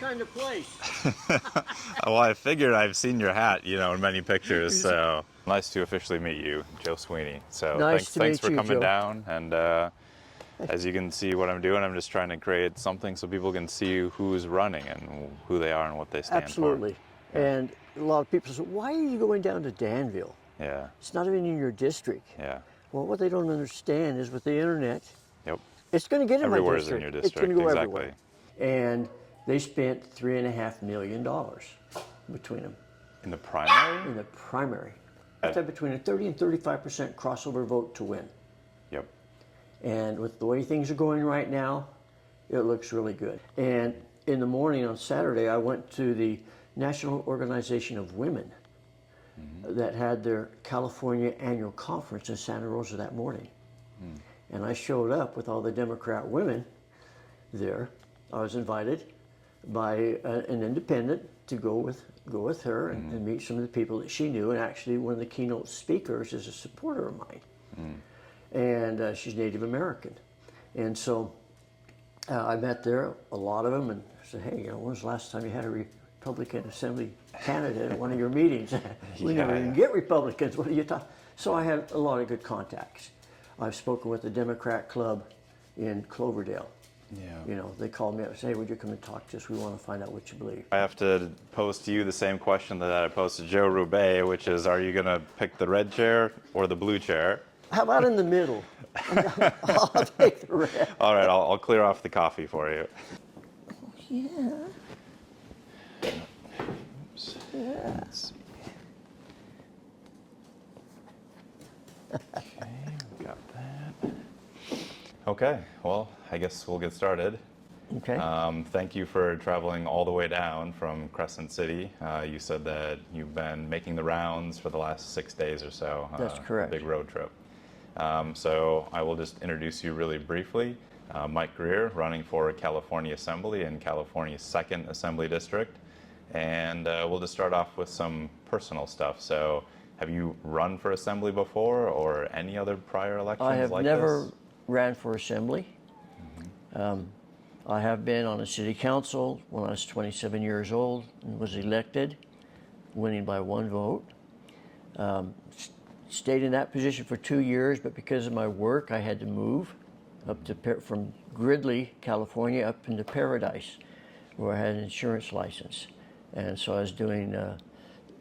kind of place. Well, I figured I've seen your hat, in many pictures, so nice to officially meet you, Joe Sweeney. So Nice to thanks meet for you, coming Joe. down, and as you can see what I'm doing, I'm just trying to create something so people can see who's running and who they are and what they stand Absolutely. for. And a lot of people say, why are you going down to Danville? Yeah, It's not even in your district. yeah, Well, what they don't understand is with the internet, yep. it's going to get in my Everywhere is district. in your It's going district, to go exactly. everywhere. And they spent $3.5 million between them In the primary? in the primary. You have to have between a 30 and 35% crossover vote to win. Yep. And with the way things are going right now, it looks really good. And in the morning on Saturday, I went to the National Organization of Women that had their California annual conference in Santa Rosa that morning. And I showed up with all the Democrat women there. I was invited by an independent to go with her and meet some of the people that she knew. And actually, one of the keynote speakers is a supporter of mine. And she's Native American. And so I met there, a lot of them, and said, hey, when was the last time you had a Republican Assembly candidate at one of your meetings? We never even get Republicans. What are you talking? So I had a lot of good contacts. I've spoken with the Democrat Club in Cloverdale. Yeah. They called me up and said, hey, would you come and talk to us? We want to find out what you believe. I have to pose to you the same question that I posed to Joe Roubaix, which is, are you going to pick the red chair or the blue chair? How about in the middle? I'll take the red. All right, I'll clear off the coffee for you. Yeah. Oops. Let's see. Okay, we got that. Okay, well, I guess we'll get started. Okay. Thank you for traveling all the way down from Crescent City. You said that you've been making the rounds for the last 6 days or so. That's correct. A big road trip. So I will just introduce you really briefly. Mike Greer, running for California Assembly in California's 2nd Assembly District. And we'll just start off with some personal stuff. So have you run for Assembly before or any other prior elections like this? I have never ran for Assembly. I have been on a city council when I was 27 years old and was elected, winning by 1 vote. Stayed in that position for 2 years, but because of my work, I had to move up to from Gridley, California, up into Paradise, where I had an insurance license. And so I was doing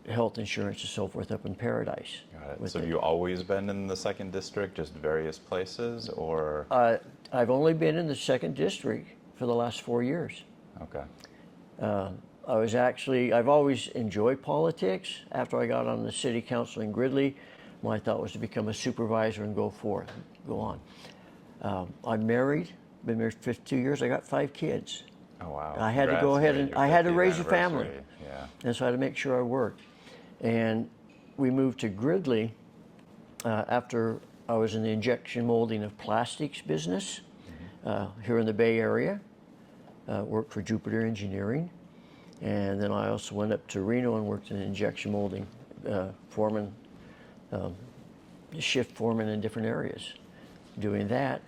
health insurance and so forth up in Paradise. Got it. So have you always been in the 2nd District, just various places, or? I've only been in the 2nd District for the last 4 years. Okay. I've always enjoyed politics. After I got on the city council in Gridley, my thought was to become a supervisor and go on. I'm married, been married for 52 years. I got 5 kids. Oh, wow. I had to go ahead and I had to raise a family. Yeah. And so I had to make sure I worked. And we moved to Gridley after I was in the injection molding of plastics business here in the Bay Area. Worked for Jupiter Engineering. And then I also went up to Reno and worked in injection molding, foreman, shift foreman in different areas, doing that.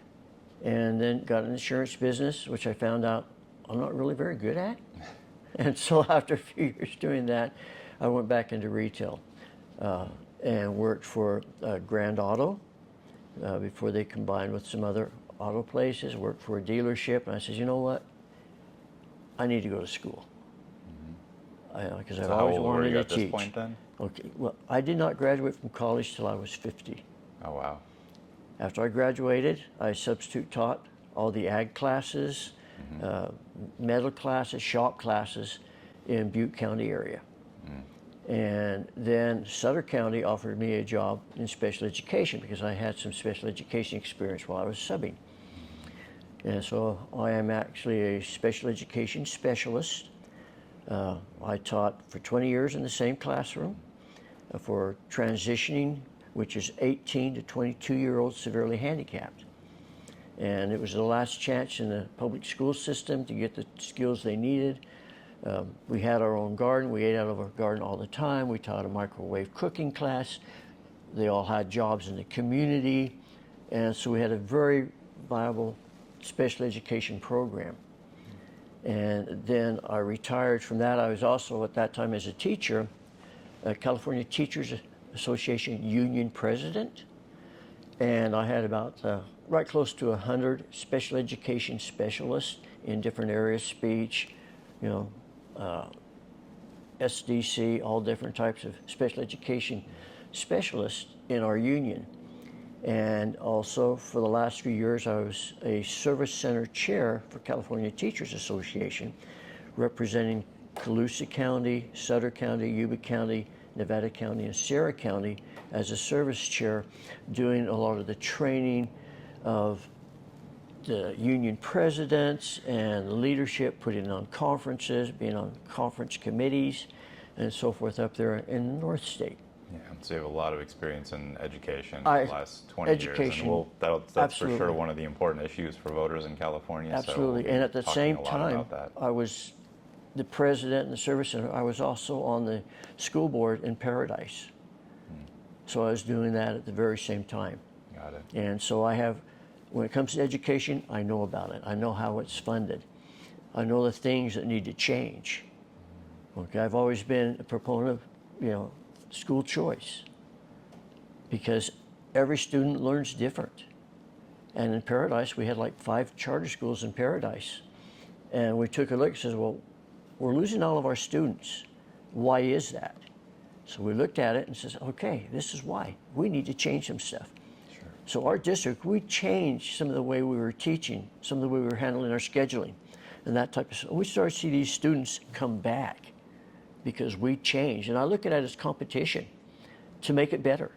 And then got an insurance business, which I found out I'm not really very good at. And so after a few years doing that, I went back into retail and worked for Grand Auto before they combined with some other auto places, worked for a dealership. And I said, you know what? I need to go to school. Because I've always wanted to teach. At this point then? Okay, well, I did not graduate from college till I was 50. Oh, wow. After I graduated, I substitute taught all the ag classes, metal classes, shop classes in Butte County area. And then Sutter County offered me a job in special education because I had some special education experience while I was subbing. And so I am actually a special education specialist. I taught for 20 years in the same classroom for transitioning, which is 18 to 22-year-olds severely handicapped. And it was the last chance in the public school system to get the skills they needed. We had our own garden. We ate out of our garden all the time. We taught a microwave cooking class. They all had jobs in the community. And so we had a very viable special education program. And then I retired from that. I was also at that time as a teacher, a California Teachers Association union president. And I had about right close to 100 special education specialists in different areas, speech, you know, SDC, all different types of special education specialists in our union. And also for the last few years, I was a service center chair for California Teachers Association, representing Colusa County, Sutter County, Yuba County, Nevada County, and Sierra County as a service chair, doing a lot of the training of the union presidents and leadership, putting on conferences, being on conference committees, and so forth up there in the North State. Yeah, so you have a lot of experience in education I- for the last 20 education, years, and that's absolutely. for sure one of the important issues for voters in California. Absolutely, so we'll and be at the talking same a lot time, about that. I was the president and the service center. I was also on the school board in Paradise. So I was doing that at the very same time. Got it. And so I have, when it comes to education, I know about it. I know how it's funded. I know the things that need to change. Okay, I've always been a proponent of, school choice, because every student learns different. And in Paradise, we had like 5 charter schools in Paradise. And we took a look and says, well, we're losing all of our students. Why is that? So we looked at it and says, okay, this is why. We need to change some stuff. Sure. So our district, we changed some of the way we were teaching, some of the way we were handling our scheduling, and that type of stuff. We started to see these students come back because we changed. And I look at it as competition to make it better.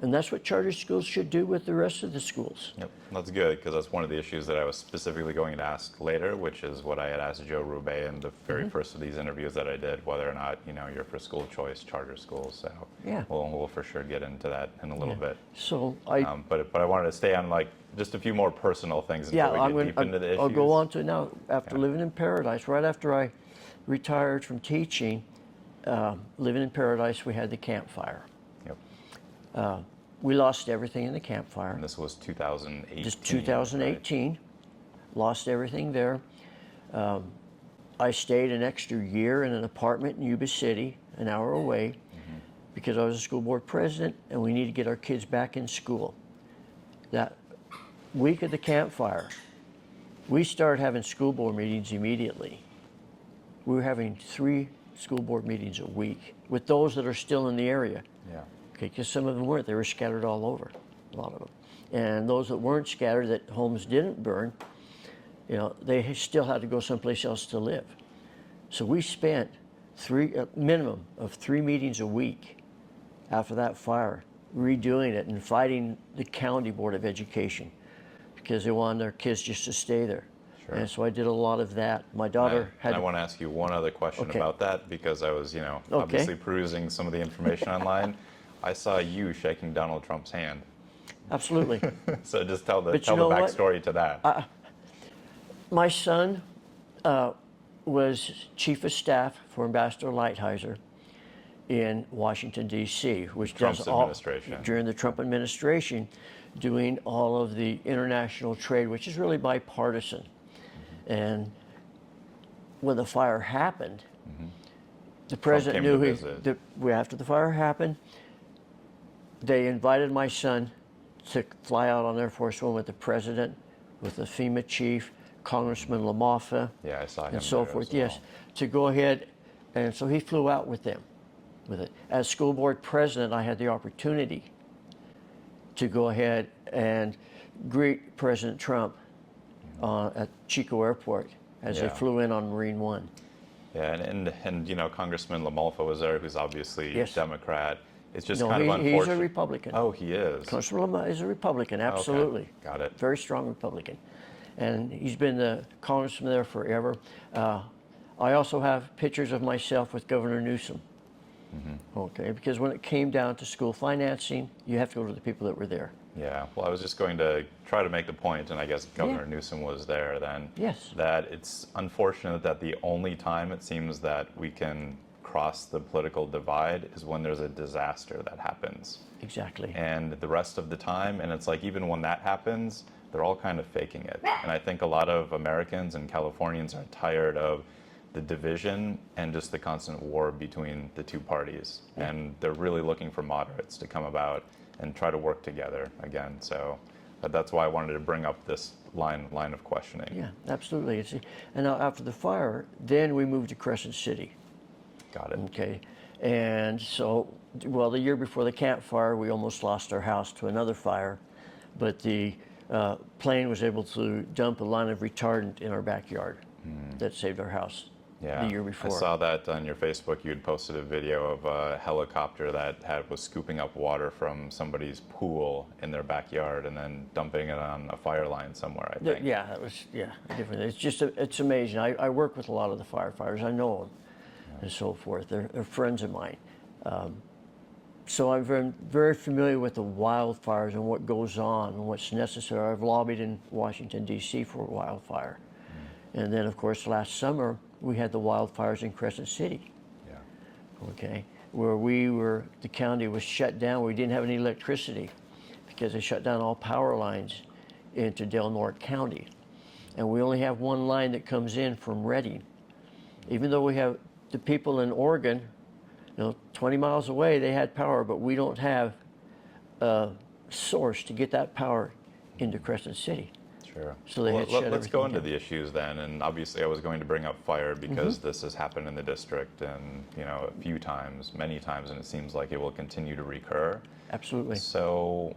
And that's what charter schools should do with the rest of the schools. Yep, that's good, because that's one of the issues that I was specifically going to ask later, which is what I had asked Joe Roubaix in the very first of these interviews that I did, whether or not you're for school choice charter schools. So Yeah. we'll for sure get into that in a little bit. So But I wanted to stay on like just a few more personal things until we get deep into the issues. I'll go on to now. After Yeah. living in Paradise, right after I retired from teaching, living in Paradise, we had the campfire. Yep. We lost everything in the campfire. And this was 2018. Just 2018, right? lost everything there. I stayed an extra year in an apartment in Yuba City, an hour away, because I was a school board president and we need to get our kids back in school. That week of the campfire, we started having school board meetings immediately. We were having 3 school board meetings a week with those that are still in the area. Yeah. Okay, because some of them weren't. They were scattered all over, a lot of them. And those that weren't scattered, that homes didn't burn, they still had to go someplace else to live. So we spent a minimum of 3 meetings a week after that fire, redoing it and fighting the county board of education because they wanted their kids just to stay there. Sure. And so I did a lot of that. My daughter And I want to ask you one other question Okay. about that, because I was, obviously perusing some of the information online. I saw you shaking Donald Trump's hand. Absolutely. So just tell the But you know what? backstory to that. My son was chief of staff for Ambassador Lighthizer in Washington, D.C., which Trump's does all administration. during the Trump administration, doing all of the international trade, which is really bipartisan. And when the fire happened, the president came to knew visit. after the fire happened, they invited my son to fly out on Air Force One with the president, with the FEMA chief, Congressman LaMoffa, Yeah, I saw him and so there forth. as Yes, well. to go ahead, and so he flew out with them, with it. As school board president, I had the opportunity to go ahead and greet President Trump at Chico Airport as they Yeah. flew in on Marine One. Yeah, and Congressman LaMolfa was there, who's obviously Yes. Democrat. It's just No, kind of unfortunate. he's a Republican. Oh, he is. Congressman Lamar is a Republican, absolutely. Okay, got it. Very strong Republican. And he's been the congressman there forever. I also have pictures of myself with Governor Newsom. Okay, because when it came down to school financing, you have to go to the people that were there. Yeah, well, I was just going to try to make the point, and I guess Governor Yeah. Newsom was there then. Yes. That it's unfortunate that the only time it seems that we can cross the political divide is when there's a disaster that happens. Exactly. And the rest of the time, and it's like even when that happens, they're all kind of faking it. And I think a lot of Americans and Californians are tired of the division and just the constant war between the two parties. And they're really looking for moderates to come about and try to work together again. So that's why I wanted to bring up this line of questioning. Yeah, absolutely. And now after the fire, then we moved to Crescent City. Got it. Okay. And so, well, the year before the Camp Fire, we almost lost our house to another fire, but the plane was able to dump a line of retardant in our backyard that saved our house the year before. I saw that on your Facebook. You had posted a video of a helicopter that was scooping up water from somebody's pool in their backyard and then dumping it on a fire line somewhere, I think. Yeah, that was, different. It's just, it's amazing. I work with a lot of the firefighters. I know them and so forth. They're friends of mine. So I'm very familiar with the wildfires and what goes on and what's necessary. I've lobbied in Washington, D.C. for a wildfire. And then, of course, last summer, we had the wildfires in Crescent City. Okay, where the county was shut down. We didn't have any electricity because they shut down all power lines into Del Norte County. And we only have one line that comes in from Redding. Even though we have the people in Oregon, 20 miles away, they had power, but we don't have a source to get that power into Crescent City. Sure. So they had shut let's go into everything the issues then. And obviously, I was going to bring up fire because this has happened in the district, and a few times, many times, and it seems like it will continue to recur. Absolutely. So,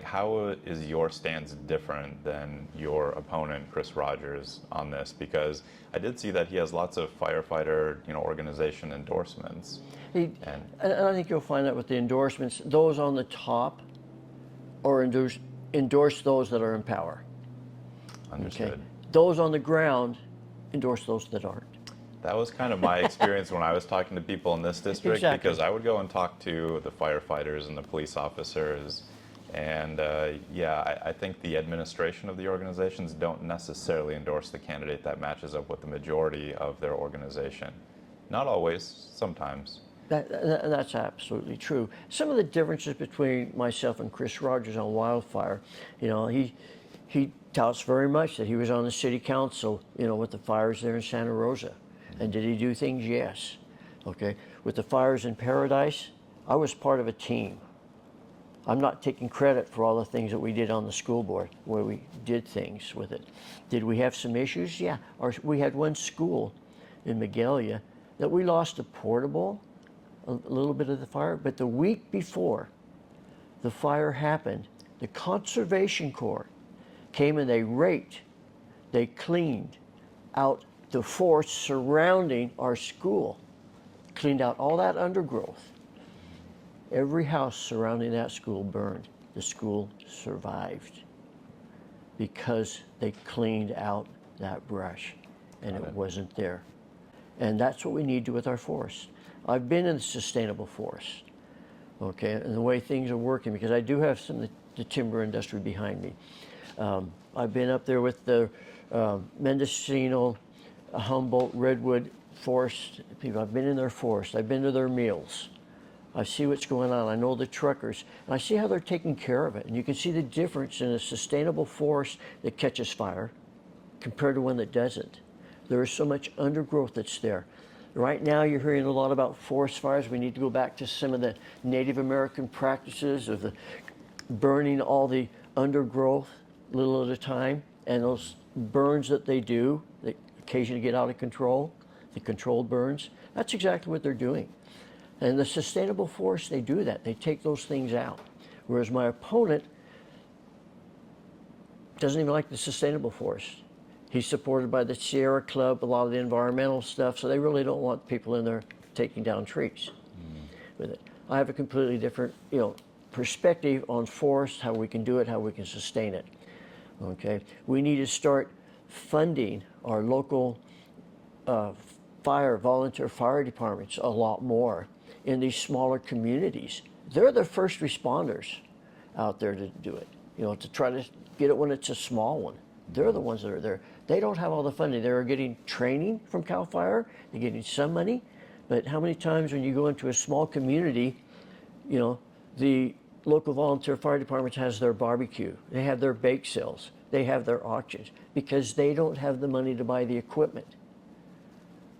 how is your stance different than your opponent, Chris Rogers, on this? Because I did see that he has lots of firefighter, organization endorsements. And I think you'll find that with the endorsements, those on the top are endorse those that are in power. Understood. Okay? Those on the ground endorse those that aren't. That was kind of my experience when I was talking to people in this district, Exactly. because I would go and talk to the firefighters and the police officers. And I think the administration of the organizations don't necessarily endorse the candidate that matches up with the majority of their organization. Not always, sometimes. That's absolutely true. Some of the differences between myself and Chris Rogers on wildfire, he touts very much that he was on the city council, with the fires there in Santa Rosa. And did he do things? Yes. Okay. With the fires in Paradise, I was part of a team. I'm not taking credit for all the things that we did on the school board, where we did things with it. Did we have some issues? Yeah. We had one school in Magalia that we lost a portable, a little bit of the fire, but the week before the fire happened, the Conservation Corps came and they cleaned out the forest surrounding our school, cleaned out all that undergrowth. Every house surrounding that school burned. The school survived because they cleaned out that brush and it wasn't there. And that's what we need to do with our forests. I've been in the sustainable forest, okay, and the way things are working, because I do have some of the timber industry behind me. I've been up there with the Mendocino, Humboldt, Redwood forest people. I've been in their forest. I've been to their meals. I see what's going on. I know the truckers, and I see how they're taking care of it. And you can see the difference in a sustainable forest that catches fire compared to one that doesn't. There is so much undergrowth that's there. Right now, you're hearing a lot about forest fires. We need to go back to some of the Native American practices of the burning all the undergrowth little at a time, and those burns that they do that occasionally get out of control, the controlled burns. That's exactly what they're doing. And the sustainable forests, they do that. They take those things out. Whereas my opponent doesn't even like the sustainable forest. He's supported by the Sierra Club, a lot of the environmental stuff, so they really don't want people in there taking down trees with it. I have a completely different, perspective on forests, how we can do it, how we can sustain it. Okay, we need to start funding our local volunteer fire departments a lot more in these smaller communities. They're the first responders out there to do it, to try to get it when it's a small one. They're the ones that are there. They don't have all the funding. They're getting training from CAL FIRE, they're getting some money, but how many times when you go into a small community, the local volunteer fire departments has their barbecue. They have their bake sales. They have their auctions because they don't have the money to buy the equipment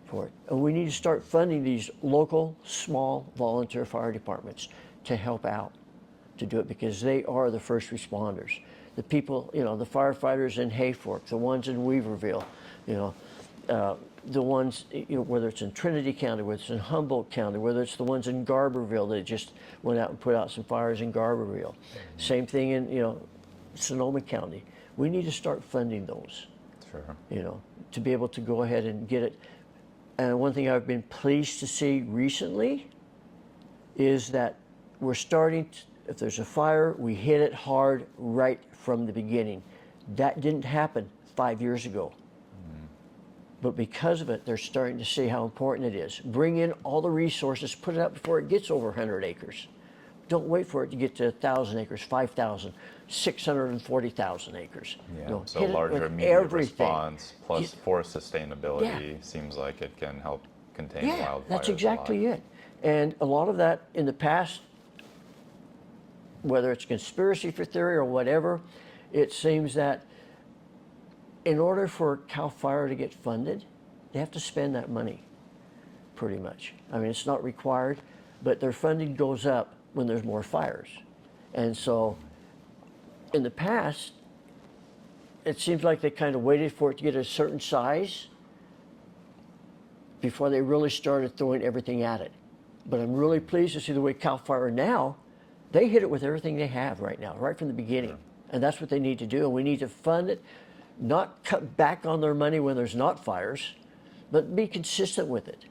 for it. And we need to start funding these local, small volunteer fire departments to help out, to do it, because they are the first responders. The people, you know, the firefighters in Hayfork, the ones in Weaverville, you know, the ones, you know, whether it's in Trinity County, whether it's in Humboldt County, whether it's the ones in Garberville that just went out and put out some fires in Garberville. Same thing in, you know, Sonoma County. We need to start funding those, Sure. you know, to be able to go ahead and get it. And one thing I've been pleased to see recently is that we're starting to, if there's a fire, we hit it hard right from the beginning. That didn't happen 5 years ago. But because of it, they're starting to see how important it is. Bring in all the resources, put it out before it gets over 100 acres. Don't wait for it to get to 1,000 acres, 5,000, 640,000 acres. Yeah, You know, so hit it larger with immediate everything. response plus forest sustainability seems like it can help contain Yeah, wildfires. that's exactly it. And a lot of that in the past, whether it's conspiracy theory or whatever, it seems that in order for CAL FIRE to get funded, they have to spend that money, pretty much. I mean, it's not required, but their funding goes up when there's more fires. And so, in the past, it seems like they kind of waited for it to get a certain size before they really started throwing everything at it. But I'm really pleased to see the way CAL FIRE now, they hit it with everything they have right now, right from the beginning. Sure. And that's what they need to do, and we need to fund it, not cut back on their money when there's not fires, but be consistent with it.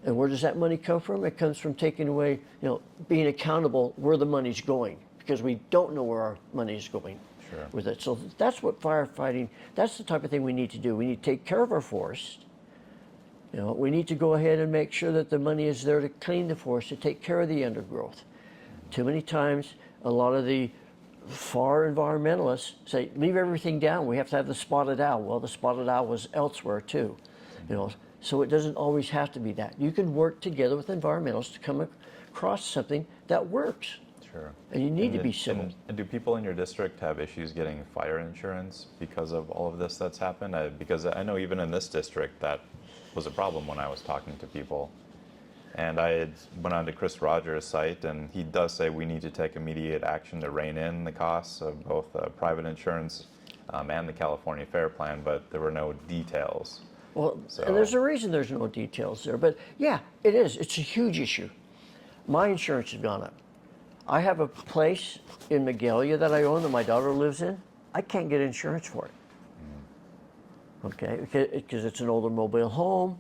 And where does that money come from? It comes from taking away, you know, being accountable where the money's going, because we don't know where our money is going with it. So that's what firefighting, that's the type of thing we need to do. We need to take care of our forest. You know, we need to go ahead and make sure that the money is there to clean the forest, to take care of the undergrowth. Too many times, a lot of the far environmentalists say, leave everything down. We have to have the spotted owl. Well, the spotted owl was elsewhere too. You know, so it doesn't always have to be that. You can work together with environmentalists to come across something that works. Sure. And you need to be civil. And do people in your district have issues getting fire insurance because of all of this that's happened? Because I know even in this district that was a problem when I was talking to people. And I had went on to Chris Rogers' site, and he does say we need to take immediate action to rein in the costs of both private insurance and the California Fair Plan, but there were no details. Well, and there's a reason there's no details there, but yeah, it is. It's a huge issue. My insurance has gone up. I have a place in Magalia that I own that my daughter lives in. I can't get insurance for it. Okay, because it's an older mobile home,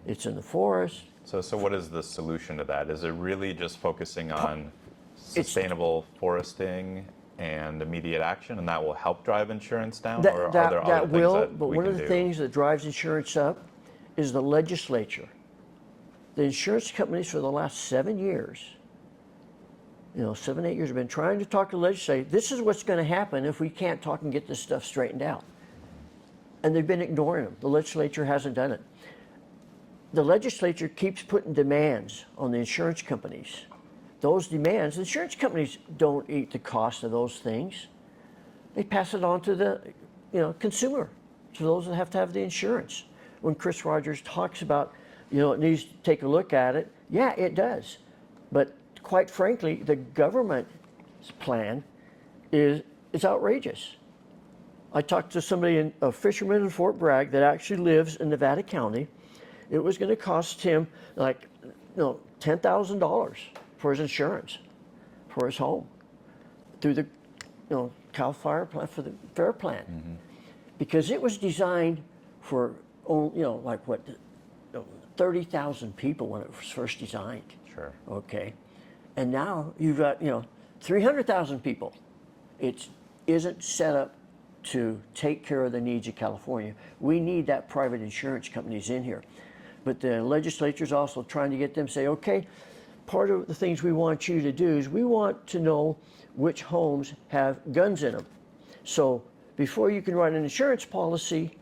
it's in the forest. So what is the solution to that? Is it really just focusing on sustainable foresting and immediate action, and that will help drive insurance down? Or are there other things that but we one can of the do? things that drives insurance up is the legislature. The insurance companies for the last 7 years, 7, 8 years, have been trying to talk to the legislature. This is what's going to happen if we can't talk and get this stuff straightened out. And they've been ignoring them. The legislature hasn't done it. The legislature keeps putting demands on the insurance companies. Those demands, the insurance companies don't eat the cost of those things. They pass it on to the consumer, to those that have to have the insurance. When Chris Rogers talks about, it needs to take a look at it, yeah, it does. But quite frankly, the government's plan is outrageous. I talked to somebody, a fisherman in Fort Bragg that actually lives in Nevada County. It was going to cost him like $10,000 for his insurance for his home through the CAL FIRE plan, for the FAIR plan, because it was designed for 30,000 people when it was first designed. Sure. Okay, and now you've got 300,000 people. It isn't set up to take care of the needs of California. We need that private insurance companies in here. But the legislature's also trying to get them to say, okay, part of the things we want you to do is we want to know which homes have guns in them. So before you can write an insurance policy,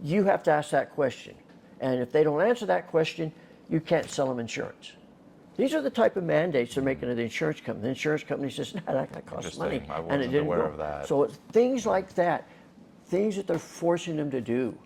you have to ask that question. And if they don't answer that question, you can't sell them insurance. These are the type of mandates they're making to the insurance company. The insurance company says, "Nah, that costs money," Interesting. I and it wasn't didn't aware go. of that. So it's things like that, things that they're forcing them to do.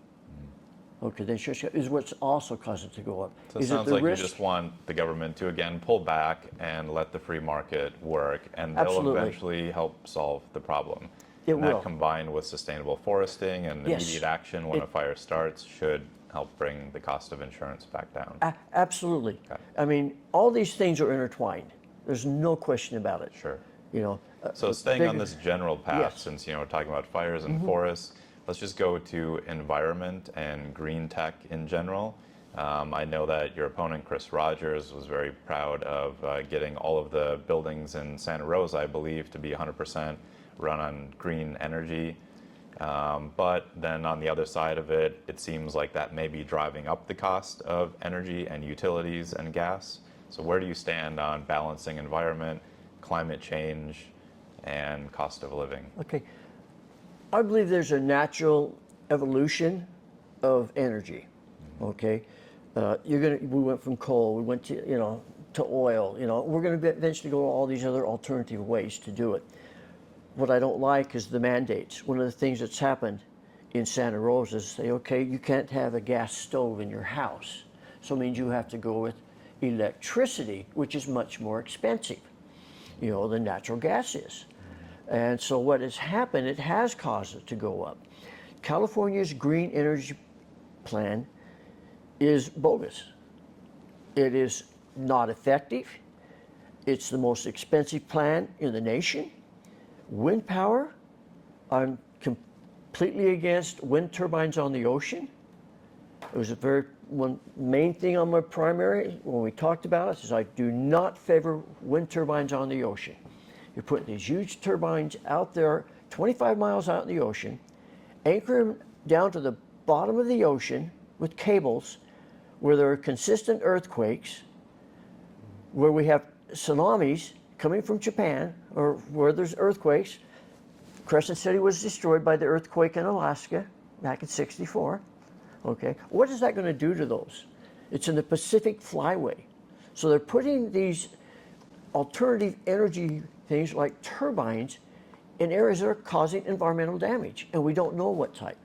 Okay, the insurance is what's also causing it to go up. So it sounds like you just want the government to, again, pull back and let the free market work, and they'll Absolutely. eventually help solve the problem. It And will. that combined with sustainable foresting and Yes. immediate action when a fire starts should help bring the cost of insurance back down. Absolutely. Okay. I mean, all these things are intertwined. There's no question about it. Sure. You know. So staying on this general path, Yes. since we're talking about fires and forests, let's just go to environment and green tech in general. I know that your opponent, Chris Rogers, was very proud of getting all of the buildings in Santa Rosa, I believe, to be 100% run on green energy. But then on the other side of it, it seems like that may be driving up the cost of energy and utilities and gas. So where do you stand on balancing environment, climate change, and cost of living? Okay. I believe there's a natural evolution of energy. Okay. We went from coal, we went to oil. We're going to eventually go to all these other alternative ways to do it. What I don't like is the mandates. One of the things that's happened in Santa Rosa is say, okay, you can't have a gas stove in your house. So it means you have to go with electricity, which is much more expensive, than natural gas is. And so what has happened, it has caused it to go up. California's green energy plan is bogus. It is not effective. It's the most expensive plan in the nation. Wind power, I'm completely against wind turbines on the ocean. It was one main thing on my primary when we talked about it is I do not favor wind turbines on the ocean. You're putting these huge turbines out there, 25 miles out in the ocean, anchor them down to the bottom of the ocean with cables where there are consistent earthquakes, where we have tsunamis coming from Japan, or where there's earthquakes. Crescent City was destroyed by the earthquake in Alaska back in '64. Okay, what is that going to do to those? It's in the Pacific Flyway. So they're putting these alternative energy things like turbines in areas that are causing environmental damage, and we don't know what type.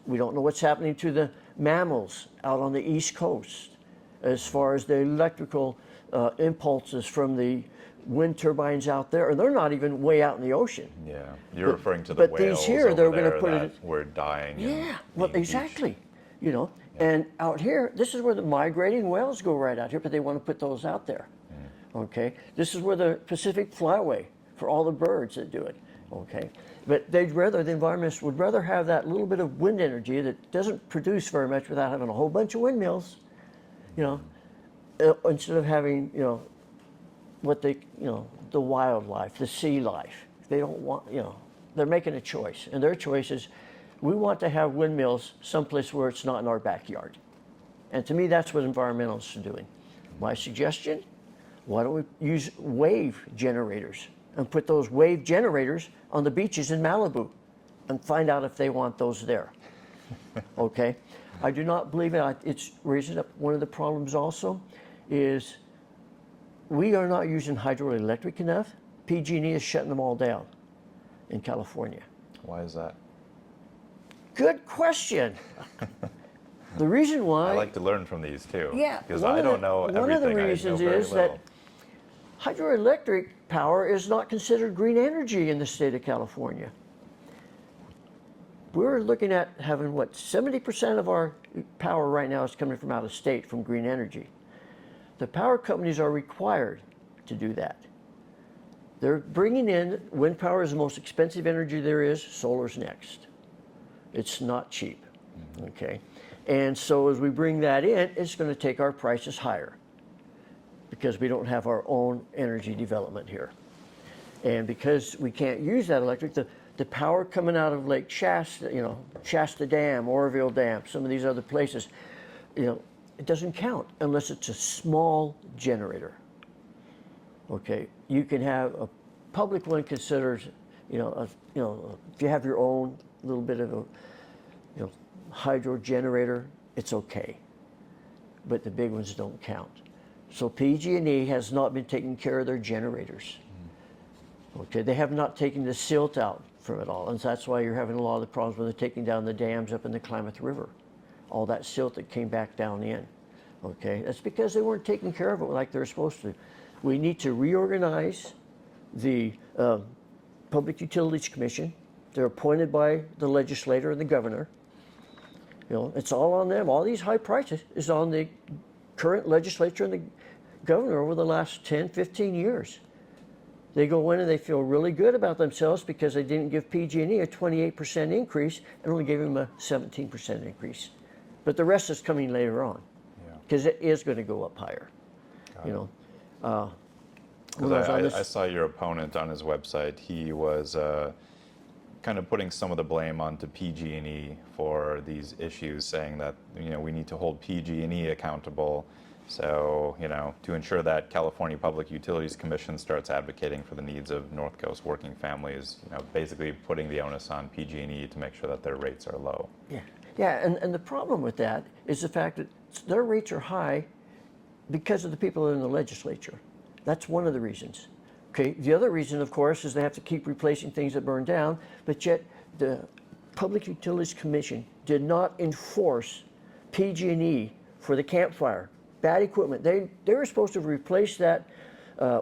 We don't know what's happening to the mammals out on the East Coast as far as the electrical impulses from the wind turbines out there, and they're not even way out in the ocean. Yeah, you're referring to the but whales these here, over they're going there to put that it. were dying. Yeah, well, exactly. And out here, this is where the migrating whales go right out here, but they want to put those out there. Okay, this is where the Pacific Flyway for all the birds that do it. Okay, but the environmentalists would rather have that little bit of wind energy that doesn't produce very much without having a whole bunch of windmills. Instead of having the wildlife, the sea life. They don't want, they're making a choice, and their choice is, we want to have windmills someplace where it's not in our backyard. And to me, that's what environmentalists are doing. My suggestion, why don't we use wave generators and put those wave generators on the beaches in Malibu and find out if they want those there. Okay? I do not believe it. It's raising up. One of the problems also is we are not using hydroelectric enough. PG&E is shutting them all down in California. Why is that? Good question. The reason why I like to learn from these too. Yeah, Because I don't know everything. One of the I know reasons very is little. that hydroelectric power is not considered green energy in the state of California. We're looking at having, 70% of our power right now is coming from out of state from green energy. The power companies are required to do that. They're bringing in, wind power is the most expensive energy there is, solar's next. It's not cheap, okay? And so as we bring that in, it's going to take our prices higher because we don't have our own energy development here. And because we can't use that electric, the power coming out of Lake Shasta, Shasta Dam, Oroville Dam, some of these other places, it doesn't count unless it's a small generator. Okay, you can have a public one considered, if you have your own little bit of a, hydro generator, it's okay. But the big ones don't count. So PG&E has not been taking care of their generators. Okay, they have not taken the silt out from it all, and that's why you're having a lot of the problems when they're taking down the dams up in the Klamath River. All that silt that came back down in. Okay, that's because they weren't taking care of it like they're supposed to. We need to reorganize the Public Utilities Commission. They're appointed by the legislator and the governor. You know, it's all on them. All these high prices is on the current legislature and the governor over the last 10, 15 years. They go in and they feel really good about themselves because they didn't give PG&E a 28% increase and only gave them a 17% increase. But the rest is coming later on because it is going to go up higher. You know, I saw your opponent on his website. He was kind of putting some of the blame onto PG&E for these issues, saying that, you know, we need to hold PG&E accountable. So, you know, to ensure that California Public Utilities Commission starts advocating for the needs of North Coast working families, you know, basically putting the onus on PG&E to make sure that their rates are low. Yeah, and the problem with that is the fact that their rates are high because of the people in the legislature. That's one of the reasons. Okay, the other reason, of course, is they have to keep replacing things that burn down, but yet the Public Utilities Commission did not enforce PG&E for the campfire. Bad equipment. They were supposed to replace that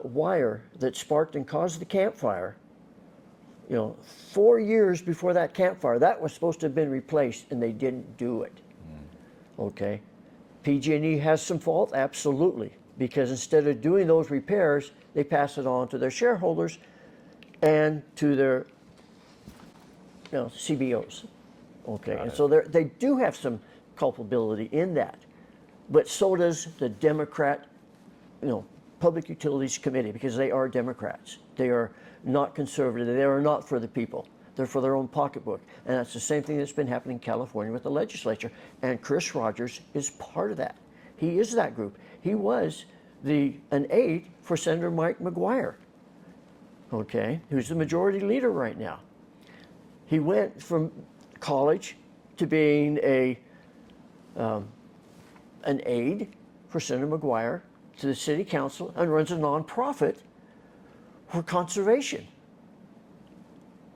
wire that sparked and caused the campfire. You know, 4 years before that campfire, that was supposed to have been replaced, and they didn't do it. Okay, PG&E has some fault, absolutely, because instead of doing those repairs, they pass it on to their shareholders and to their, you know, CBOs. Okay, and so they do have some culpability in that. But so does the Democrat, you know, Public Utilities Committee, because they are Democrats. They are not conservative. They are not for the people. They're for their own pocketbook. And that's the same thing that's been happening in California with the legislature. And Chris Rogers is part of that. He is that group. He was an aide for Senator Mike McGuire, okay, who's the majority leader right now. He went from college to being an aide for Senator McGuire to the city council and runs a nonprofit for conservation.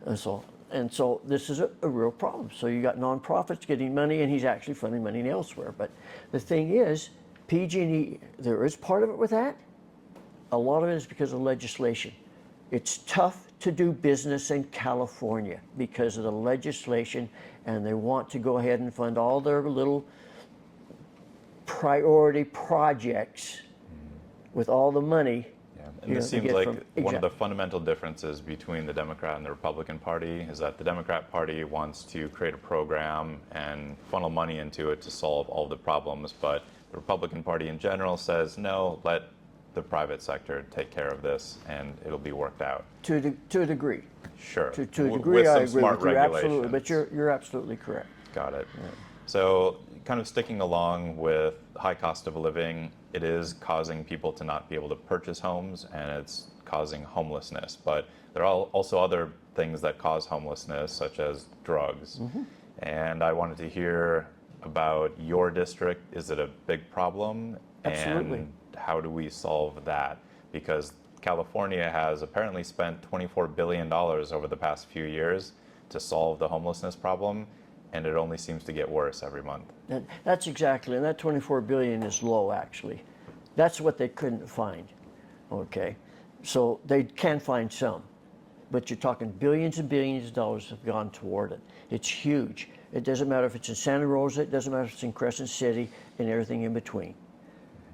And so this is a real problem. So you got nonprofits getting money, and he's actually funding money elsewhere. But the thing is, PG&E, there is part of it with that. A lot of it is because of legislation. It's tough to do business in California because of the legislation, and they want to go ahead and fund all their little priority projects with all the money. Yeah. And this seems like one of the fundamental differences between the Democrat and the Republican Party is that the Democrat Party wants to create a program and funnel money into it to solve all the problems, but the Republican Party in general says, no, let the private sector take care of this and it'll be worked out. To a degree. Sure. To a degree, I agree with you, absolutely, but you're absolutely correct. Got it. Yeah. So kind of sticking along with high cost of living, it is causing people to not be able to purchase homes, and it's causing homelessness. But there are also other things that cause homelessness, such as drugs. And I wanted to hear about your district. Is it a big problem? Absolutely. And how do we solve that? Because California has apparently spent $24 billion over the past few years to solve the homelessness problem, and it only seems to get worse every month. That's exactly, and that 24 billion is low, actually. That's what they couldn't find, okay? So they can find some, but you're talking billions and billions of dollars have gone toward it. It's huge. It doesn't matter if it's in Santa Rosa, it doesn't matter if it's in Crescent City, and everything in between.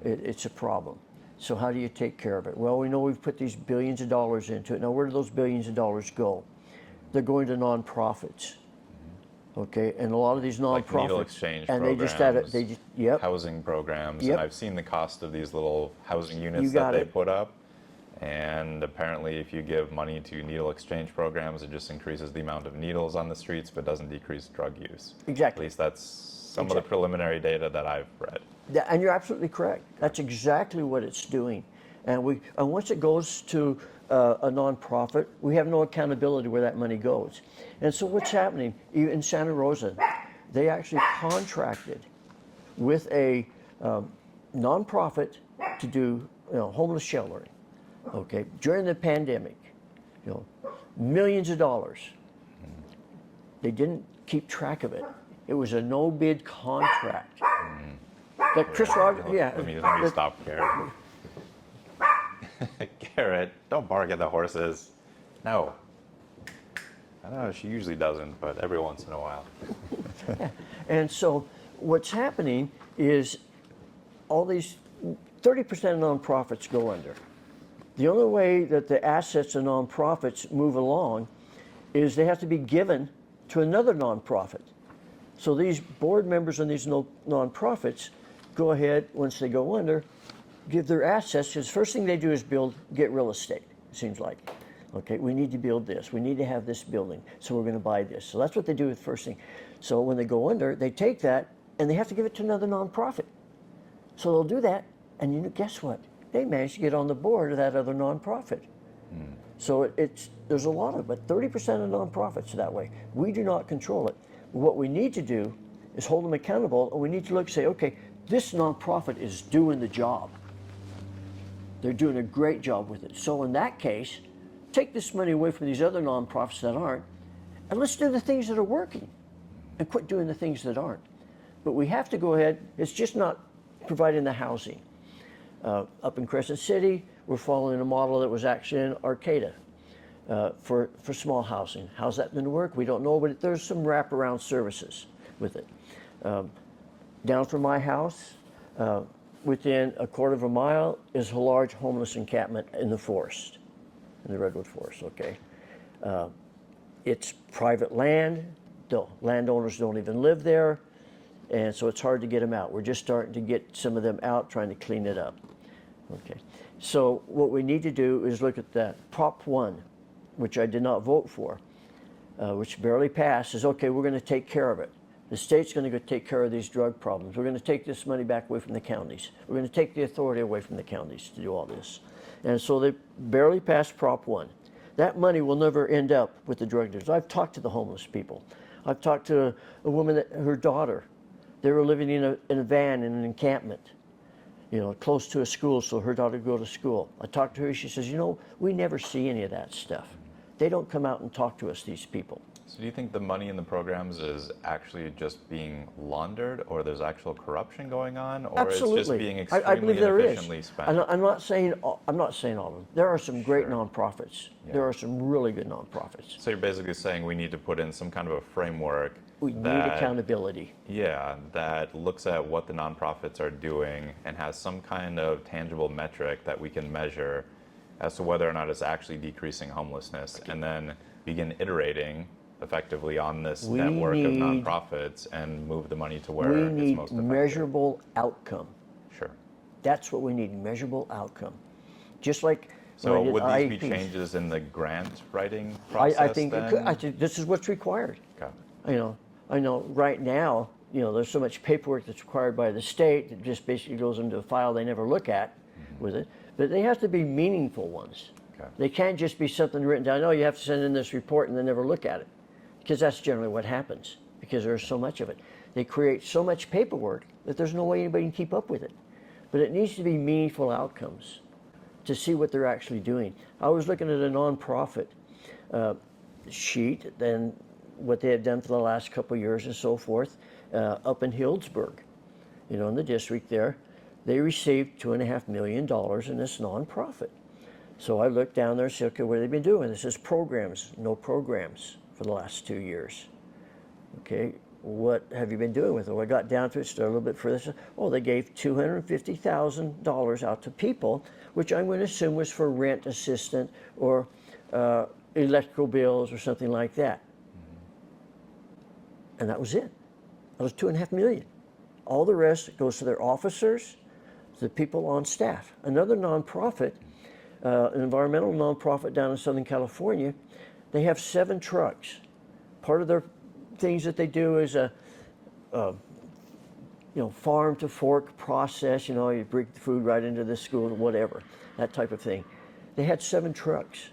It's a problem. So how do you take care of it? Well, we know we've put these billions of dollars into it. Now, where do those billions of dollars go? They're going to nonprofits. Okay, and a lot of these nonprofits, like needle exchange and programs, they just housing programs, Yep. and I've seen the cost of these little housing units that they put up. And apparently, if you give money to needle exchange programs, it just increases the amount of needles on the streets, but doesn't decrease drug use. Exactly. At least that's some of the preliminary data that I've read. And you're absolutely correct. That's exactly what it's doing. And once it goes to a nonprofit, we have no accountability where that money goes. And so what's happening in Santa Rosa, they actually contracted with a nonprofit to do, homeless sheltering. Okay, during the pandemic, millions of dollars. They didn't keep track of it. It was a no-bid contract. That Chris Rogers, yeah. Let me stop Garrett. Garrett, don't bark at the horses. No. I know she usually doesn't, but every once in a while. And so what's happening is all these 30% of nonprofits go under. The only way that the assets of nonprofits move along is they have to be given to another nonprofit. So these board members and these nonprofits go ahead, once they go under, give their assets, because the first thing they do is get real estate, it seems like. Okay, we need to build this. We need to have this building, so we're going to buy this. So that's what they do with the first thing. So when they go under, they take that, and they have to give it to another nonprofit. So they'll do that, and guess what? They manage to get on the board of that other nonprofit. So there's a lot of it, but 30% of nonprofits are that way. We do not control it. What we need to do is hold them accountable, and we need to look and say, okay, this nonprofit is doing the job. They're doing a great job with it. So in that case, take this money away from these other nonprofits that aren't, and let's do the things that are working and quit doing the things that aren't. But we have to go ahead, it's just not providing the housing. Up in Crescent City, we're following a model that was actually in Arcata for small housing. How's that going to work? We don't know, but there's some wraparound services with it. Down from my house, within a quarter of a mile, is a large homeless encampment in the forest, in the redwood forest, okay? It's private land. The landowners don't even live there, and so it's hard to get them out. We're just starting to get some of them out, trying to clean it up. Okay, so what we need to do is look at that Prop 1, which I did not vote for, which barely passed, is okay, we're going to take care of it. The state's going to go take care of these drug problems. We're going to take this money back away from the counties. We're going to take the authority away from the counties to do all this. And so they barely passed Prop 1. That money will never end up with the drug dealers. I've talked to the homeless people. I've talked to a woman, her daughter, they were living in a van in an encampment, close to a school, so her daughter could go to school. I talked to her, she says, we never see any of that stuff. They don't come out and talk to us, these people. So do you think the money in the programs is actually just being laundered, or there's actual corruption going on, or Absolutely. it's just being I believe extremely there inefficiently is. spent? I'm not saying all of them. There are some great Sure. nonprofits. Yeah. There are some really good nonprofits. So you're basically saying we need to put in some kind of a framework We need that, accountability. yeah, that looks at what the nonprofits are doing and has some kind of tangible metric that we can measure as to whether or not it's actually decreasing homelessness, and then begin iterating effectively on this network of nonprofits and move the money to where We it's need most effective. measurable outcome. Sure. That's what we need, measurable outcome. Just like So when I did would these be IEPs. changes in the grant writing process I think then? it could. I think this is what's required. Okay. I know right now, there's so much paperwork that's required by the state that just basically goes into a file they never look at with it. But they have to be meaningful ones. Okay. They can't just be something written down, oh, you have to send in this report and they never look at it. Because that's generally what happens, because there's so much of it. They create so much paperwork that there's no way anybody can keep up with it. But it needs to be meaningful outcomes to see what they're actually doing. I was looking at a nonprofit sheet, and what they had done for the last couple of years and so forth, up in Healdsburg, in the district there. They received $2.5 million in this nonprofit. So I looked down there and said, okay, what have they been doing? This is programs, no programs for the last 2 years. Okay, what have you been doing with it? Well, I got down to it, started a little bit further. Oh, they gave $250,000 out to people, which I'm going to assume was for rent assistance or electrical bills or something like that. And that was it. That was $2.5 million. All the rest goes to their officers, the people on staff. Another nonprofit, an environmental nonprofit down in Southern California, they have 7 trucks. Part of their things that they do is a farm to fork process. You bring the food right into the school, whatever, that type of thing. They had 7 trucks.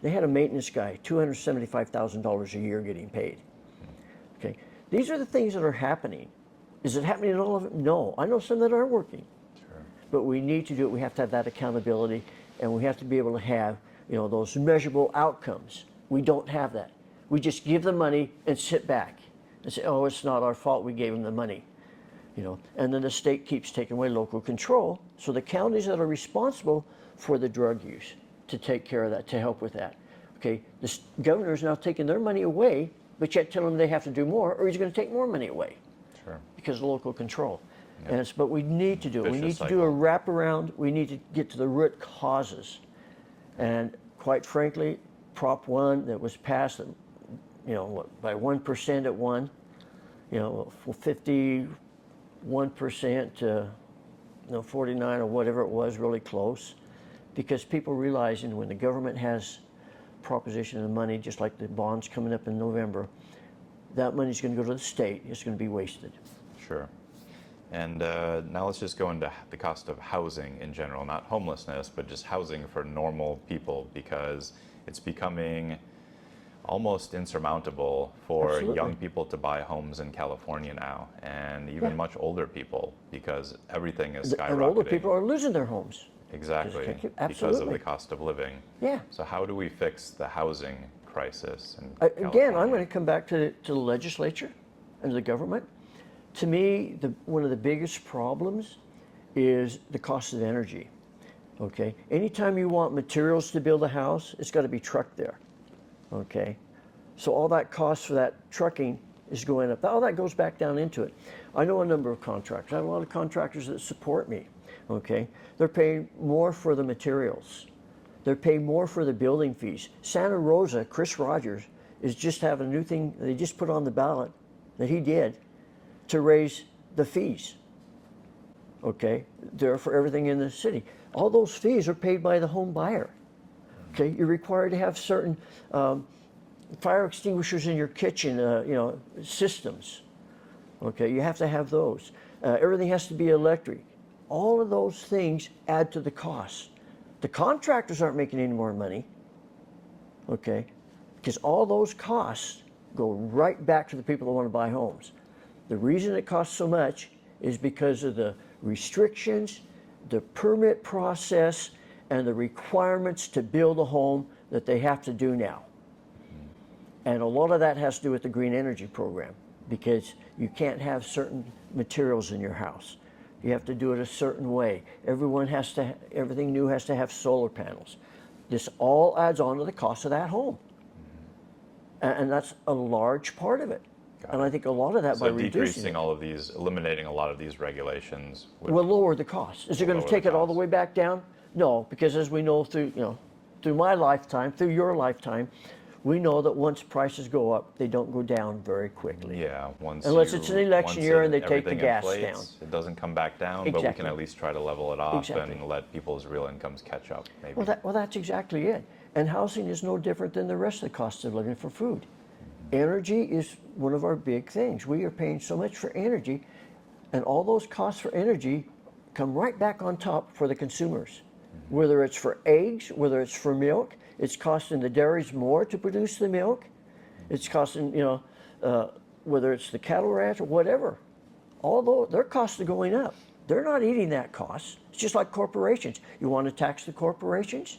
They had a maintenance guy, $275,000 a year getting paid. Okay, these are the things that are happening. Is it happening in all of it? No, I know some that are working. Sure. but we need to do it. We have to have that accountability, and we have to be able to have, those measurable outcomes. We don't have that. We just give the money and sit back and say, oh, it's not our fault, we gave them the money. And then the state keeps taking away local control. So the counties that are responsible for the drug use to take care of that, to help with that. Okay, the governor is now taking their money away, but yet telling them they have to do more, or he's going to take more money away. Sure. Because of local control. Yep. But we need to do it. We need Vicious to do a cycle. wraparound. We need to get to the root causes. And quite frankly, Prop 1 that was passed, by 1% at one, 51% to 49 or whatever it was, really close. Because people realizing when the government has proposition of money, just like the bonds coming up in November, that money's going to go to the state. It's going to be wasted. Sure. And now let's just go into the cost of housing in general, not homelessness, but just housing for normal people, because it's becoming almost insurmountable for Absolutely. young people to buy homes in California now, and even much older people, because everything is skyrocketing. And older people are losing their homes. Exactly, because of Absolutely. the cost of living. Yeah. So how do we fix the housing crisis in Again, I'm California? going to come back to the legislature and the government. To me, one of the biggest problems is the cost of energy. Okay, anytime you want materials to build a house, it's got to be trucked there. Okay, so all that cost for that trucking is going up. All that goes back down into it. I know a number of contractors. I have a lot of contractors that support me. Okay, they're paying more for the materials. They're paying more for the building fees. Santa Rosa, Chris Rogers, is just having a new thing they just put on the ballot that he did to raise the fees. Okay, they're for everything in the city. All those fees are paid by the home buyer. Okay, you're required to have certain fire extinguishers in your kitchen, systems. Okay, you have to have those. Everything has to be electric. All of those things add to the cost. The contractors aren't making any more money. Okay, because all those costs go right back to the people that want to buy homes. The reason it costs so much is because of the restrictions, the permit process, and the requirements to build a home that they have to do now. And a lot of that has to do with the green energy program, because you can't have certain materials in your house. You have to do it a certain way. Everything new has to have solar panels. This all adds on to the cost of that home. And that's a large part of it. And I think a lot of that, by reducing eliminating a lot of these regulations will lower the cost. Is it going to take it all the way back down? No, because as we know through my lifetime, through your lifetime, we know that once prices go up, they don't go down very quickly. Yeah, unless it's an election year and they take the gas inflates, down. It doesn't come back down, but we can at least try to level it off and let people's real incomes catch up. Maybe. Well, that's exactly it. And housing is no different than the rest of the cost of living for food. Energy is one of our big things. We are paying so much for energy, and all those costs for energy come right back on top for the consumers. Whether it's for eggs, whether it's for milk, it's costing the dairies more to produce the milk. It's costing, whether it's the cattle ranch or whatever. Although their costs are going up. They're not eating that cost. It's just like corporations. You want to tax the corporations?